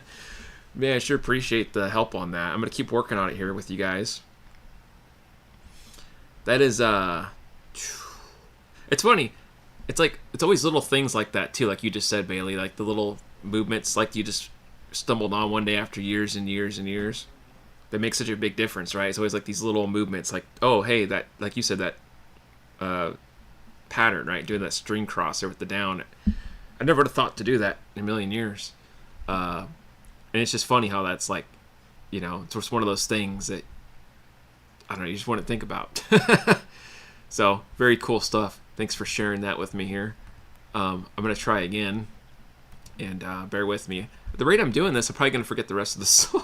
Man, I sure appreciate the help on that. I'm going to keep working on it here with you guys. That is, it's funny. It's like, it's always little things like that, too, like you just said, Bailey, like the little movements, like you just stumbled on one day after years and years and years. That make such a big difference, right? It's always like these little movements, like, oh, hey, that, like you said, that, pattern, right? Doing that string cross there with the down. I never would have thought to do that in a million years. And it's just funny how that's like, you know, it's just one of those things that, I don't know, you just want to think about. So, very cool stuff. Thanks for sharing that with me here. I'm going to try again. And bear with me. At the rate I'm doing this, I'm probably going to forget the rest of the song.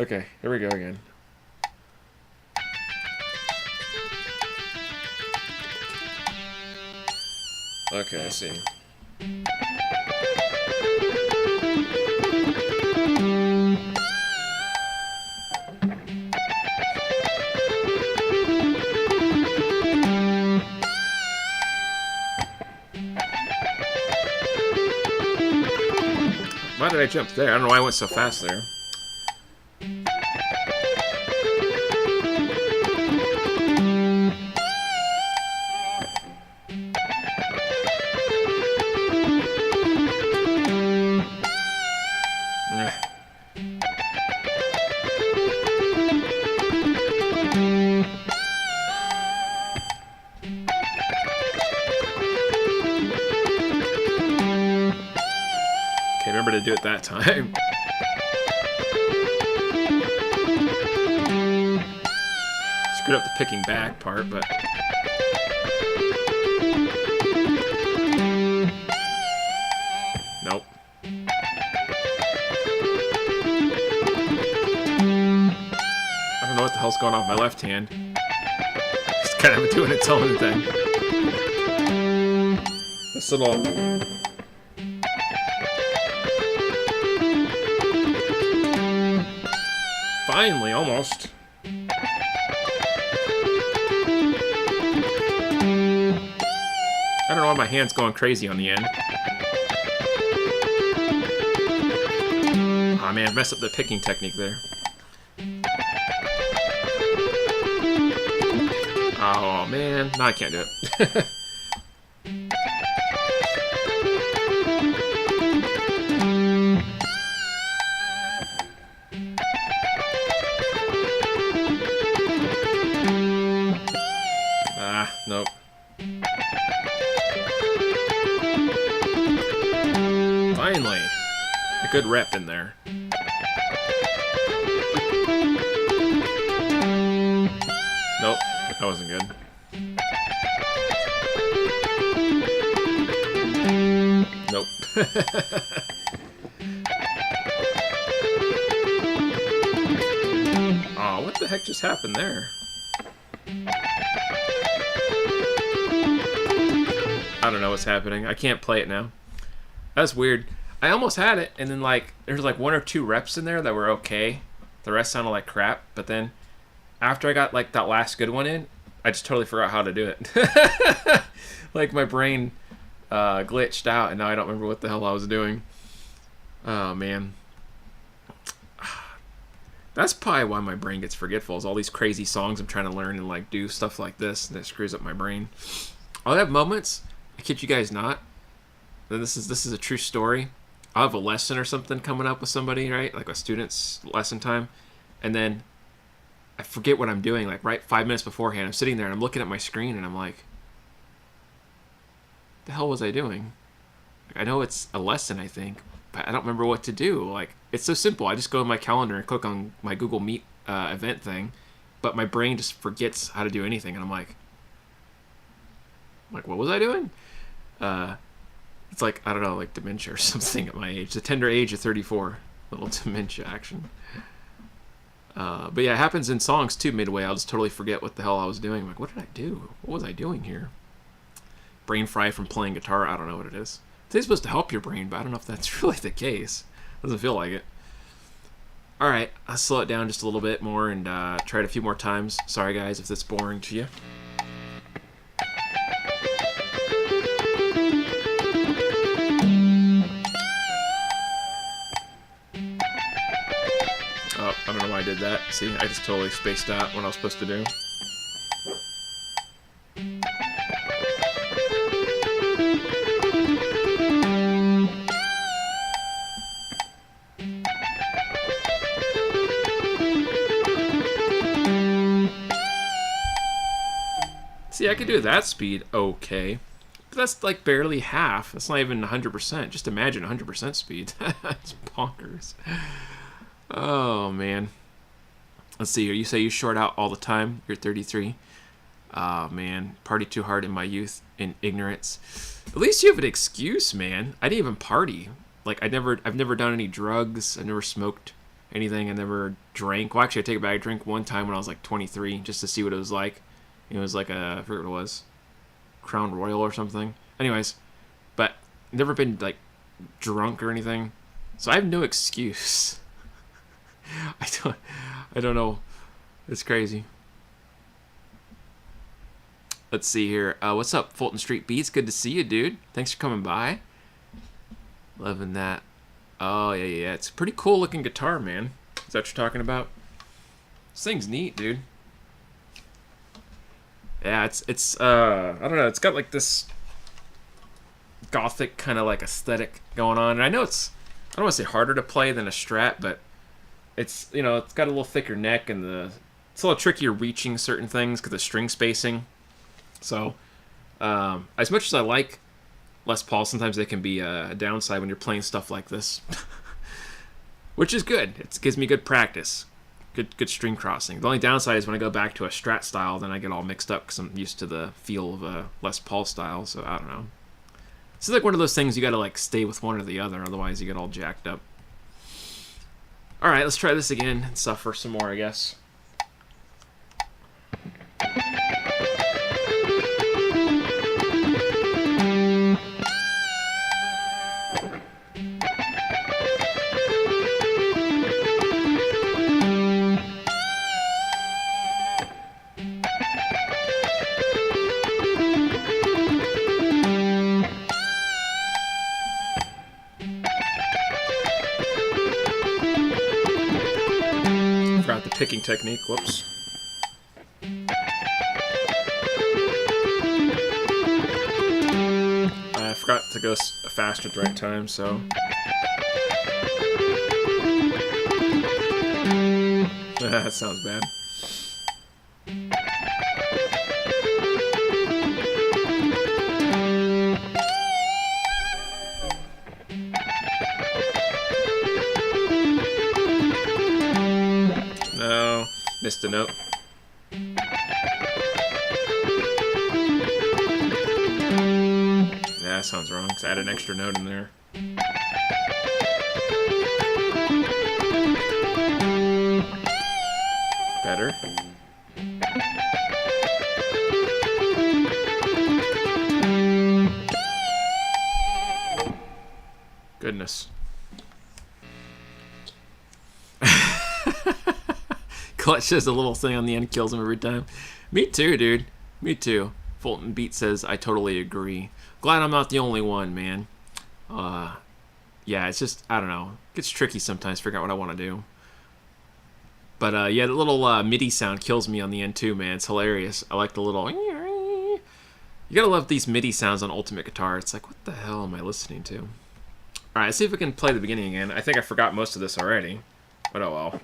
Okay, here we go again. Okay, I see. Why did I jump there? I don't know why I went so fast there. do it that time. Screwed up the picking back part, but... Nope. I don't know what the hell's going on with my left hand. Just kind of doing its own thing. This little... Finally, almost. I don't know why my hand's going crazy on the end. Aw, man, I've messed up the picking technique there. Oh, man. No, I can't do it. Nope. Finally. A good rep in there. Nope. That wasn't good. Nope. Oh, what the heck just happened there? I don't know what's happening. I can't play it now. That's weird. I almost had it, and then like there's like 1 or 2 reps in there that were okay. The rest sounded like crap. But then after I got like that last good one in, I just totally forgot how to do it. Like my brain glitched out, and now I don't remember what the hell I was doing. Oh man. That's probably why my brain gets forgetful, is all these crazy songs I'm trying to learn and like do stuff like this, and it screws up my brain. I'll have moments, I kid you guys not, and this is a true story. I'll have a lesson or something coming up with somebody, right? Like a student's lesson time, and then I forget what I'm doing, like right 5 minutes beforehand. I'm sitting there and I'm looking at my screen and I'm like, the hell was I doing? Like, I know it's a lesson, I think, but I don't remember what to do. Like, it's so simple. I just go in my calendar and click on my Google Meet event thing, but my brain just forgets how to do anything, and I'm like, what was I doing? It's like, I don't know, like dementia or something at my age. The tender age of 34. Little dementia action. But yeah, it happens in songs too midway. I'll just totally forget what the hell I was doing. I'm like, what did I do? What was I doing here? Brain fry from playing guitar. I don't know what it is. It's supposed to help your brain, but I don't know if that's really the case. Doesn't feel like it. Alright, I'll slow it down just a little bit more and try it a few more times. Sorry guys if that's boring to you. Oh, I don't know why I did that. See, I just totally spaced out what I was supposed to do. See, I could do that speed okay, but that's like barely half. That's not even 100%. Just imagine 100% speed. That's bonkers. Oh, man. Let's see here. You say you short out all the time. You're 33. Oh, man. Party too hard in my youth in ignorance. At least you have an excuse, man. I didn't even party. Like, I've never done any drugs. I've never smoked anything. I never drank. Well, actually, I take it back. I drank one time when I was like 23 just to see what it was like. It was like I forget what it was. Crown Royal or something. Anyways, but never been like drunk or anything. So I have no excuse. I don't know. It's crazy. Let's see here. What's up, Fulton Street Beats? Good to see you, dude. Thanks for coming by. Loving that. Oh, yeah. It's a pretty cool looking guitar, man. Is that what you're talking about? This thing's neat, dude. Yeah, it's I don't know, it's got like this gothic kind of like aesthetic going on. And I know it's, I don't want to say harder to play than a Strat, but it's, you know, it's got a little thicker neck, and it's a little trickier reaching certain things because of string spacing. So, as much as I like Les Paul, sometimes they can be a downside when you're playing stuff like this. which is good. It gives me good practice, good string crossing. The only downside is when I go back to a Strat style, then I get all mixed up because I'm used to the feel of a Les Paul style. So I don't know. It's like one of those things you got to like stay with one or the other, otherwise you get all jacked up. All right, let's try this again and suffer some more, I guess. Forgot the picking technique, whoops. I forgot to go faster at the right time, so... that sounds bad. No, missed a note. Yeah, that sounds wrong, because I had an extra note in there. Better. Goodness. Clutch says a little thing on the end kills him every time. Me too, dude. Me too. Fulton Beat says, I totally agree. Glad I'm not the only one, man. Yeah, it's just, I don't know. It gets tricky sometimes to figure out what I want to do. But, yeah, the little MIDI sound kills me on the end, too, man. It's hilarious. I like the little... You gotta love these MIDI sounds on Ultimate Guitar. It's like, what the hell am I listening to? Alright, let's see if we can play the beginning again. I think I forgot most of this already. But oh well.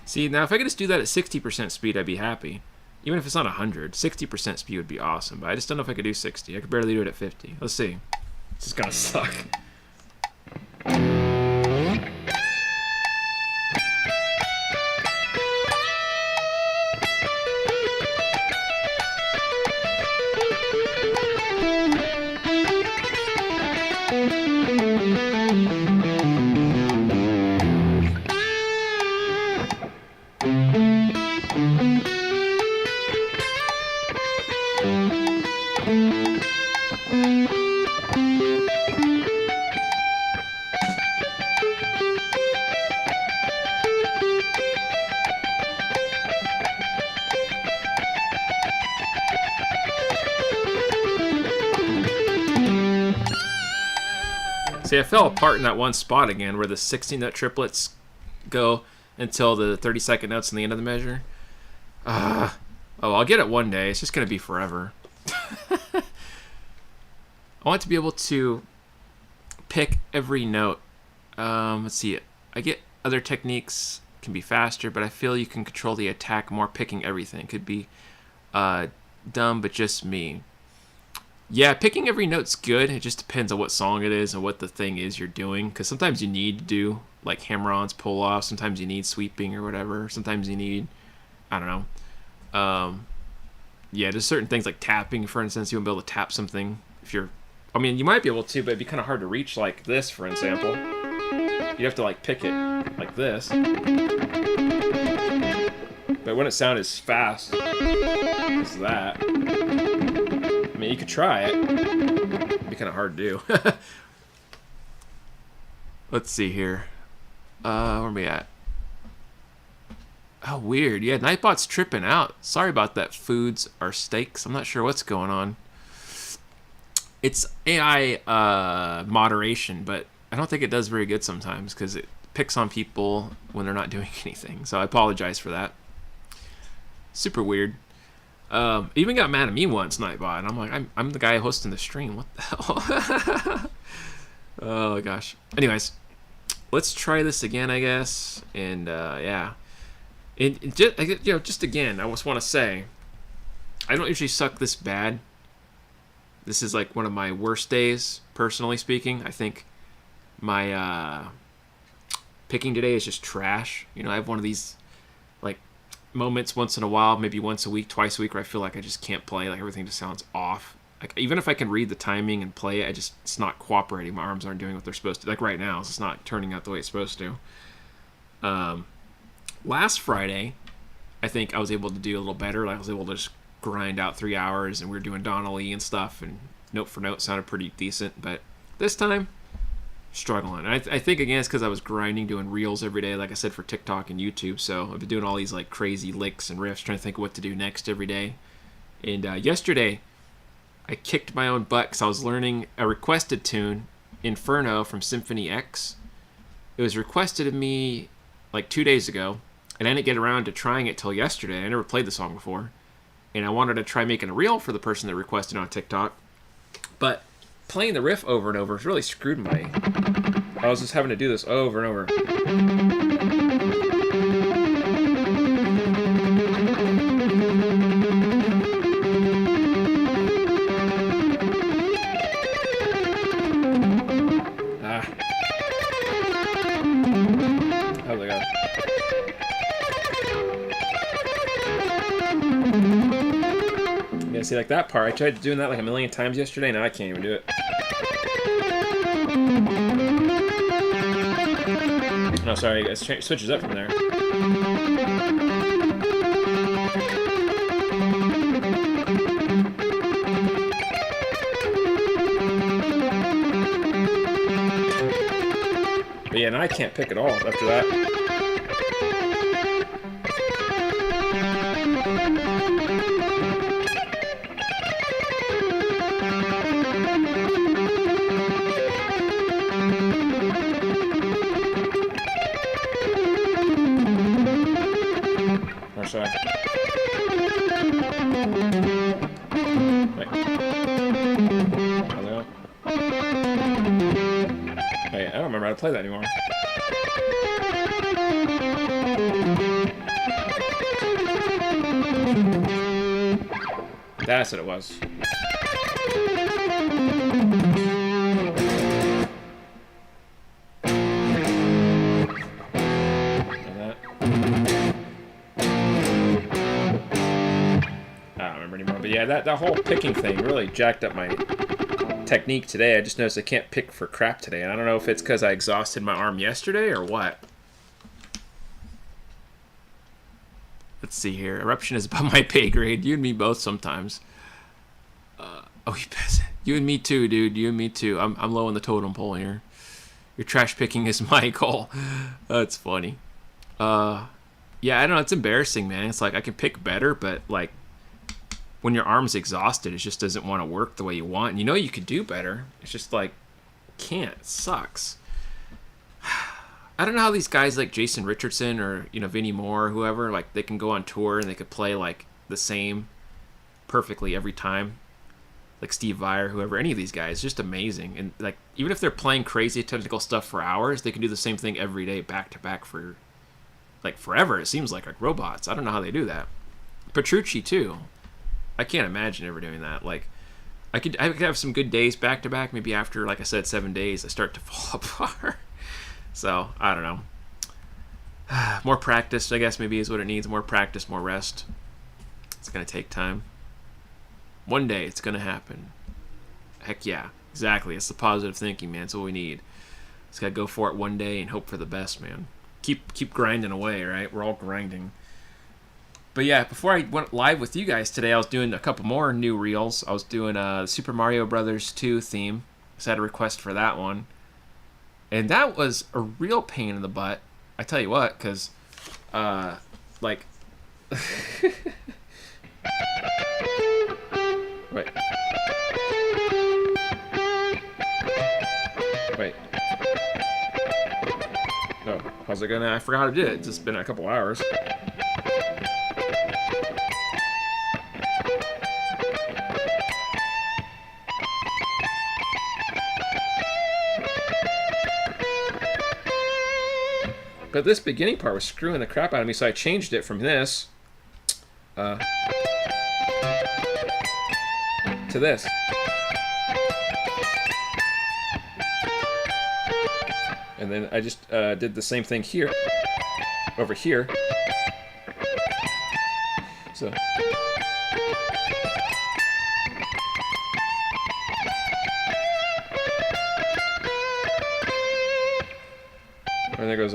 See, now if I could just do that at 60% speed, I'd be happy. Even if it's not 100, 60% speed would be awesome, but I just don't know if I could do 60. I could barely do it at 50. Let's see. This is gonna suck. See, I fell apart in that one spot again where the 16-note triplets go until the 32nd notes in the end of the measure. Oh, I'll get it one day. It's just going to be forever. I want to be able to pick every note. Let's see. I get other techniques can be faster, but I feel you can control the attack more picking everything. Could be dumb, but just me. Yeah, picking every note's good. It just depends on what song it is and what the thing is you're doing. Because sometimes you need to do, like, hammer-ons, pull-offs. Sometimes you need sweeping or whatever. Sometimes you need, I don't know. Yeah, there's certain things like tapping, for instance. You won't be able to tap something if you're... I mean, you might be able to, but it'd be kind of hard to reach like this, for example. You'd have to, like, pick it like this. But when it sounds fast... is that. I mean, you could try it. It'd be kind of hard to do. Let's see here. Where are we at? Oh, weird. Yeah, Nightbot's tripping out. Sorry about that. Foods are steaks. I'm not sure what's going on. It's AI moderation, but I don't think it does very good sometimes because it picks on people when they're not doing anything. So I apologize for that. Super weird. Even got mad at me once, Nightbot, and I'm like, I'm the guy hosting the stream. What the hell? Oh gosh. Anyways, let's try this again, I guess. And yeah, just again, I just want to say, I don't usually suck this bad. This is like one of my worst days, personally speaking. I think my picking today is just trash. You know, I have one of these like moments once in a while, maybe once a week, twice a week, where I feel like I just can't play. Like everything just sounds off. Like even if I can read the timing and play it, it's not cooperating. My arms aren't doing what they're supposed to. Like right now, it's just not turning out the way it's supposed to. Last Friday, I think I was able to do a little better. Like I was able to just grind out 3 hours, and we were doing Donna Lee and stuff, and note for note sounded pretty decent. But this time, struggling. I think again it's because I was grinding, doing reels every day, like I said, for TikTok and YouTube. So I've been doing all these like crazy licks and riffs, trying to think of what to do next every day. And yesterday, I kicked my own butt because I was learning a requested tune, Inferno from Symphony X. It was requested of me like 2 days ago, and I didn't get around to trying it till yesterday. I never played the song before, and I wanted to try making a reel for the person that requested on TikTok, but playing the riff over and over has really screwed my... I was just having to do this over and over. How's it go? Yeah, see, like that part, I tried doing that like a million times yesterday, now I can't even do it. No, sorry, it switches up from there. But yeah, now I can't pick at all after that. Sorry. Wait. Hello? Hey, I don't remember how to play that anymore. That's what it was. But yeah, that whole picking thing really jacked up my technique today. I just noticed I can't pick for crap today, and I don't know if it's because I exhausted my arm yesterday or what. Let's see here. Eruption is above my pay grade. You and me both sometimes. Oh, you peasant. You and me too, dude. You and me too. I'm low on the totem pole here. Your trash picking is my goal. That's funny. Yeah, I don't know. It's embarrassing, man. It's like I can pick better, but like when your arm's exhausted, it just doesn't want to work the way you want. And you know you could do better. It's just like, can't. It sucks. I don't know how these guys like Jason Richardson or, you know, Vinnie Moore or whoever, like they can go on tour and they could play like the same perfectly every time. Like Steve Vai or whoever, any of these guys, just amazing. And like, even if they're playing crazy technical stuff for hours, they can do the same thing every day back to back for like forever. It seems like robots. I don't know how they do that. Petrucci too. I can't imagine ever doing that. Like, I could have some good days back to back. Maybe after, like I said, 7 days, I start to fall apart. So I don't know. More practice, I guess, maybe is what it needs. More practice, more rest. It's gonna take time. One day, it's gonna happen. Heck yeah, exactly. It's the positive thinking, man. It's what we need. Just gotta go for it one day and hope for the best, man. Keep grinding away, right? We're all grinding. But yeah, before I went live with you guys today, I was doing a couple more new reels. I was doing a Super Mario Brothers 2 theme, because I had a request for that one. And that was a real pain in the butt. I tell you what, because, like... Wait. Wait. No, how's it gonna... I forgot how to do it. It's just been a couple hours. But this beginning part was screwing the crap out of me, so I changed it from this to this. And then I just did the same thing here, over here. So. And there goes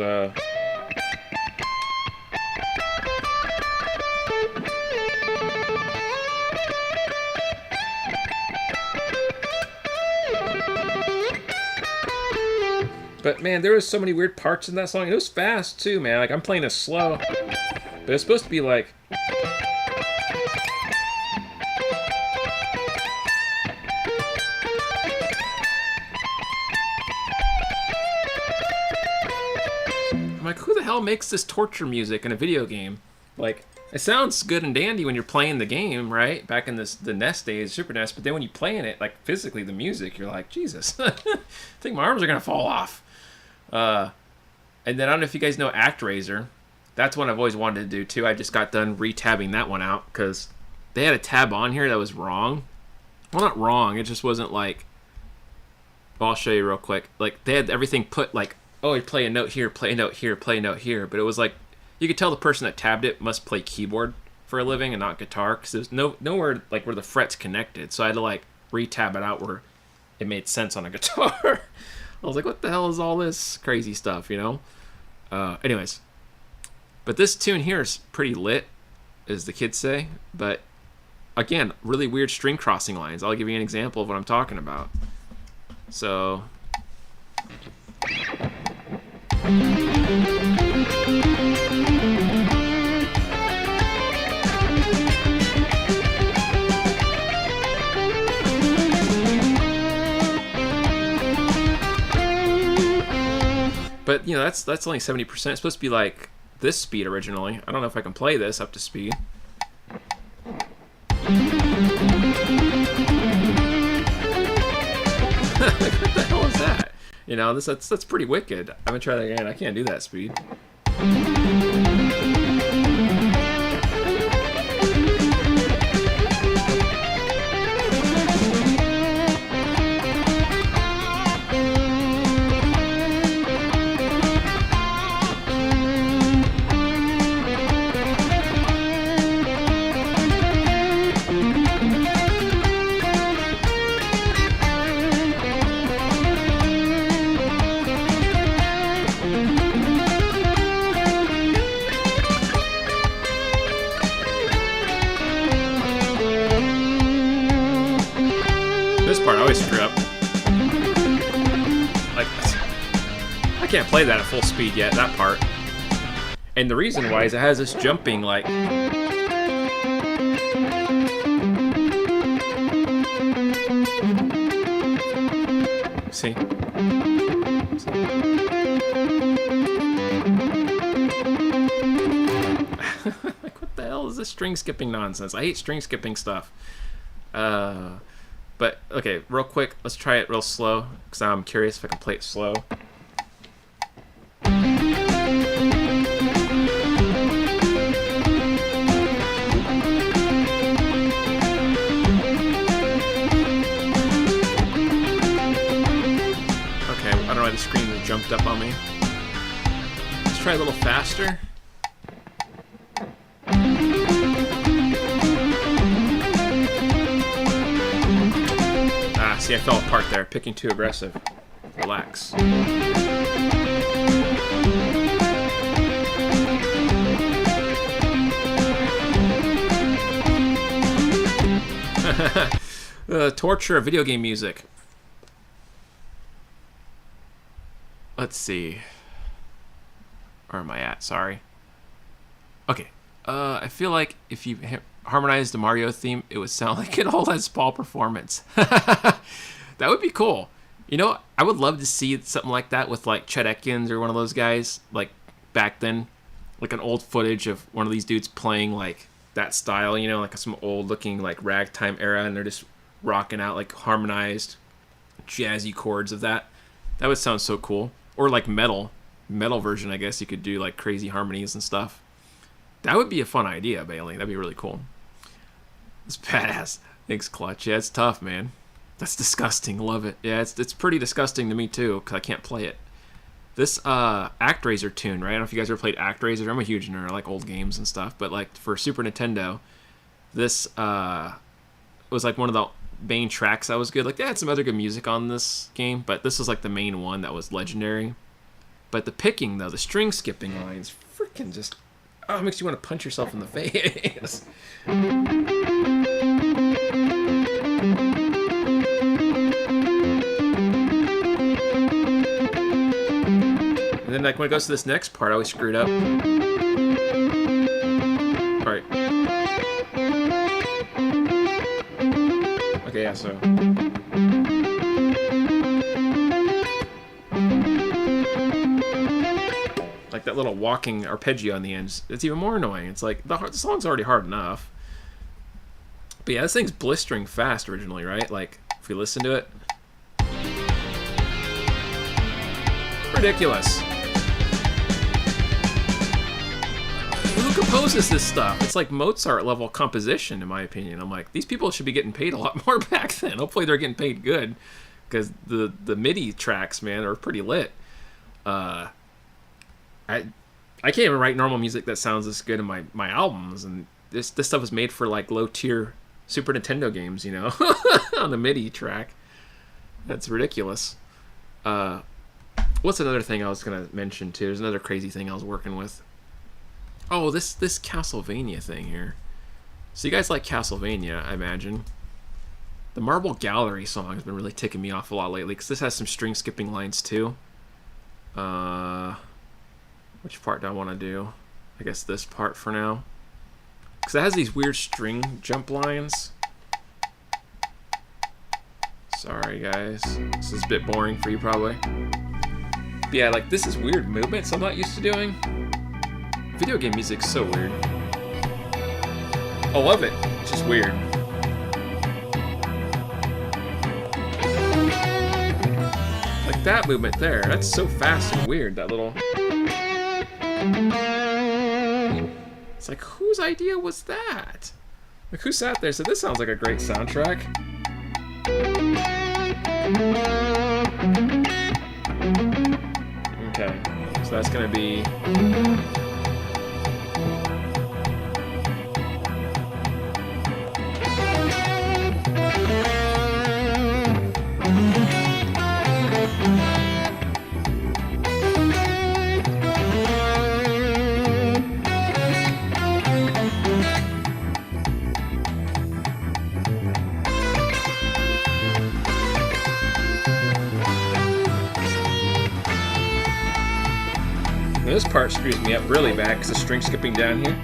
But man, there was so many weird parts in that song. It was fast too, man. Like I'm playing this slow, but it's supposed to be like. I'm like, who the hell makes this torture music in a video game? Like, it sounds good and dandy when you're playing the game, right? Back in the NES days, Super NES. But then when you playing it, like physically, the music, you're like, Jesus, I think my arms are gonna fall off. And then I don't know if you guys know ActRaiser. That's one I've always wanted to do too. I just got done re-tabbing that one out because they had a tab on here that was wrong. Well, not wrong. It just wasn't like. Well, I'll show you real quick. Like they had everything put like, oh, you play a note here, play a note here, play a note here. But it was like you could tell the person that tabbed it must play keyboard for a living and not guitar because there's nowhere like where the frets connected. So I had to like re-tab it out where it made sense on a guitar. I was like, what the hell is all this crazy stuff, you know? Anyways. But this tune here is pretty lit, as the kids say. But, again, really weird string crossing lines. I'll give you an example of what I'm talking about. So... But, you know, that's only 70%. It's supposed to be like this speed originally. I don't know if I can play this up to speed. What the hell is that? You know, that's pretty wicked. I'm gonna try that again. I can't do that speed. This part I always screw up. Like, I can't play that at full speed yet, that part. And the reason why is it has this jumping, like... See? Like, what the hell is this string skipping nonsense? I hate string skipping stuff. But, okay, real quick, let's try it real slow, because I'm curious if I can play it slow. Okay, I don't know why the screen just jumped up on me. Let's try a little faster. See, I fell apart there. Picking too aggressive. Relax. Torture of video game music. Let's see. Where am I at? Sorry. Okay. I feel like if you harmonized the Mario theme, it would sound like an old Les Paul performance. That would be cool. You know, I would love to see something like that with like Chet Atkins or one of those guys, like back then, like an old footage of one of these dudes playing like that style, you know, like some old looking like ragtime era, and they're just rocking out like harmonized jazzy chords of that. That would sound so cool. Or like metal version, I guess you could do like crazy harmonies and stuff. That would be a fun idea, Bailey. That'd be really cool. It's badass. Thanks, Clutch. Yeah, it's tough, man. That's disgusting. Love it. Yeah, it's pretty disgusting to me too, because I can't play it. This ActRaiser tune, right? I don't know if you guys ever played ActRaiser. I'm a huge nerd. I like old games and stuff. But like for Super Nintendo, this was like one of the main tracks that was good. Like they had some other good music on this game, but this was like the main one that was legendary. But the picking though, the string skipping lines, freaking just it makes you want to punch yourself in the face. And then like when it goes to this next part, I always screw it up. All right. Okay, yeah, so. Like that little walking arpeggio on the end, it's even more annoying. It's like, the song's already hard enough. But yeah, this thing's blistering fast originally, right? Like, if you listen to it. Ridiculous. Who composes this stuff? It's like Mozart level composition, in my opinion. I'm like, these people should be getting paid a lot more back then. Hopefully they're getting paid good, because the MIDI tracks, man, are pretty lit. I can't even write normal music that sounds this good in my albums, and this stuff was made for like low tier Super Nintendo games, you know, on the MIDI track. That's ridiculous. What's another thing I was gonna mention too? There's another crazy thing I was working with. Oh, this Castlevania thing here. So you guys like Castlevania, I imagine. The Marble Gallery song has been really ticking me off a lot lately, because this has some string skipping lines too. Which part do I want to do? I guess this part for now. Because it has these weird string jump lines. Sorry, guys. This is a bit boring for you, probably. But yeah, like, this is weird movements I'm not used to doing. Video game music's so weird. I love it. It's just weird. Like that movement there. That's so fast and weird, that little... It's like, whose idea was that? Like, who sat there and said, this sounds like a great soundtrack? Okay, so that's gonna be... This part screws me up really bad because the string skipping down here.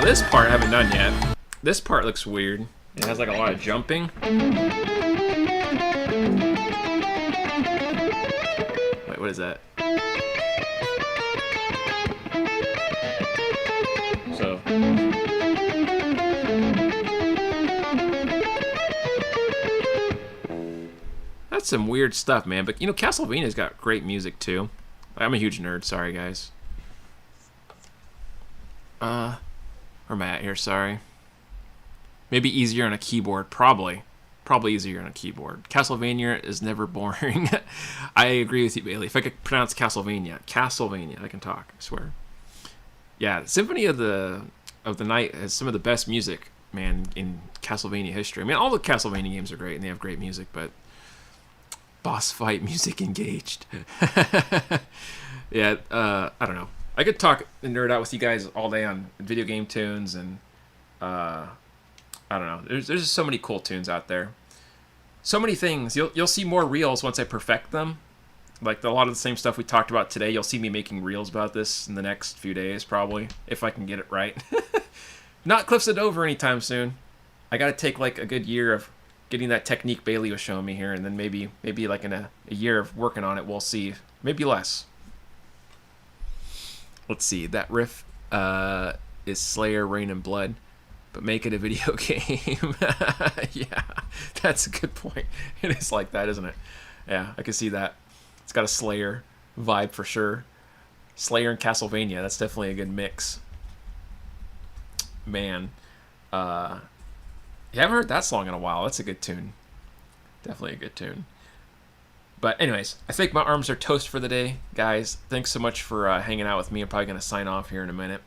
This part I haven't done yet. This part looks weird. It has like a lot of jumping. Wait, what is that? So. That's some weird stuff, man. But you know, Castlevania's got great music too. I'm a huge nerd. Sorry, guys. Where am I at here? Sorry. Maybe easier on a keyboard. Probably easier on a keyboard. Castlevania is never boring. I agree with you, Bailey. If I could pronounce Castlevania, I can talk. I swear. Yeah, Symphony of the Night has some of the best music, man, in Castlevania history. I mean, all the Castlevania games are great and they have great music, but boss fight music engaged. Yeah, I don't know. I could talk and nerd out with you guys all day on video game tunes, and I don't know. There's just so many cool tunes out there. So many things. You'll see more reels once I perfect them. Like a lot of the same stuff we talked about today. You'll see me making reels about this in the next few days, probably, if I can get it right. Not Cliffs of Dover anytime soon. I got to take like a good year of getting that technique Bailey was showing me here, and then maybe like in a year of working on it, we'll see. Maybe less. Let's see. That riff is Slayer, Rain and Blood, but make it a video game. Yeah, that's a good point. It is like that, isn't it? Yeah, I can see that. It's got a Slayer vibe for sure. Slayer and Castlevania, that's definitely a good mix. Man, you haven't heard that song in a while. That's a good tune. Definitely a good tune. But anyways, I think my arms are toast for the day, guys. Thanks so much for hanging out with me. I'm probably going to sign off here in a minute.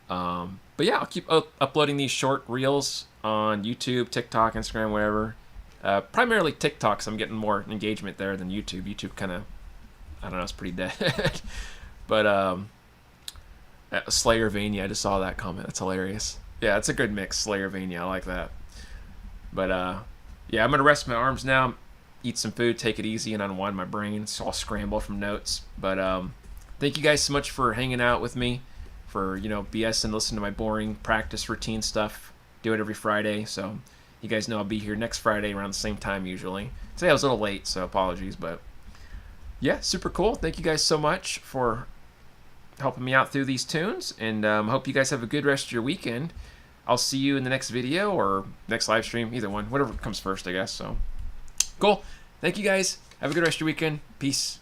But yeah, I'll keep uploading these short reels on YouTube, TikTok, Instagram, wherever. Primarily TikTok, so I'm getting more engagement there than YouTube. YouTube kind of, I don't know, it's pretty dead. But Slayervania, I just saw that comment. That's hilarious. Yeah, it's a good mix, Slayervania. I like that. But yeah, I'm going to rest my arms now, eat some food, take it easy, and unwind my brain. It's all scrambled from notes. But thank you guys so much for hanging out with me, for, BS and listening to my boring practice routine stuff. Do it every Friday, so you guys know I'll be here next Friday around the same time usually. Today I was a little late, so apologies, but yeah, super cool. Thank you guys so much for helping me out through these tunes, and hope you guys have a good rest of your weekend. I'll see you in the next video or next live stream, either one, whatever comes first, I guess. So cool. Thank you guys. Have a good rest of your weekend. Peace.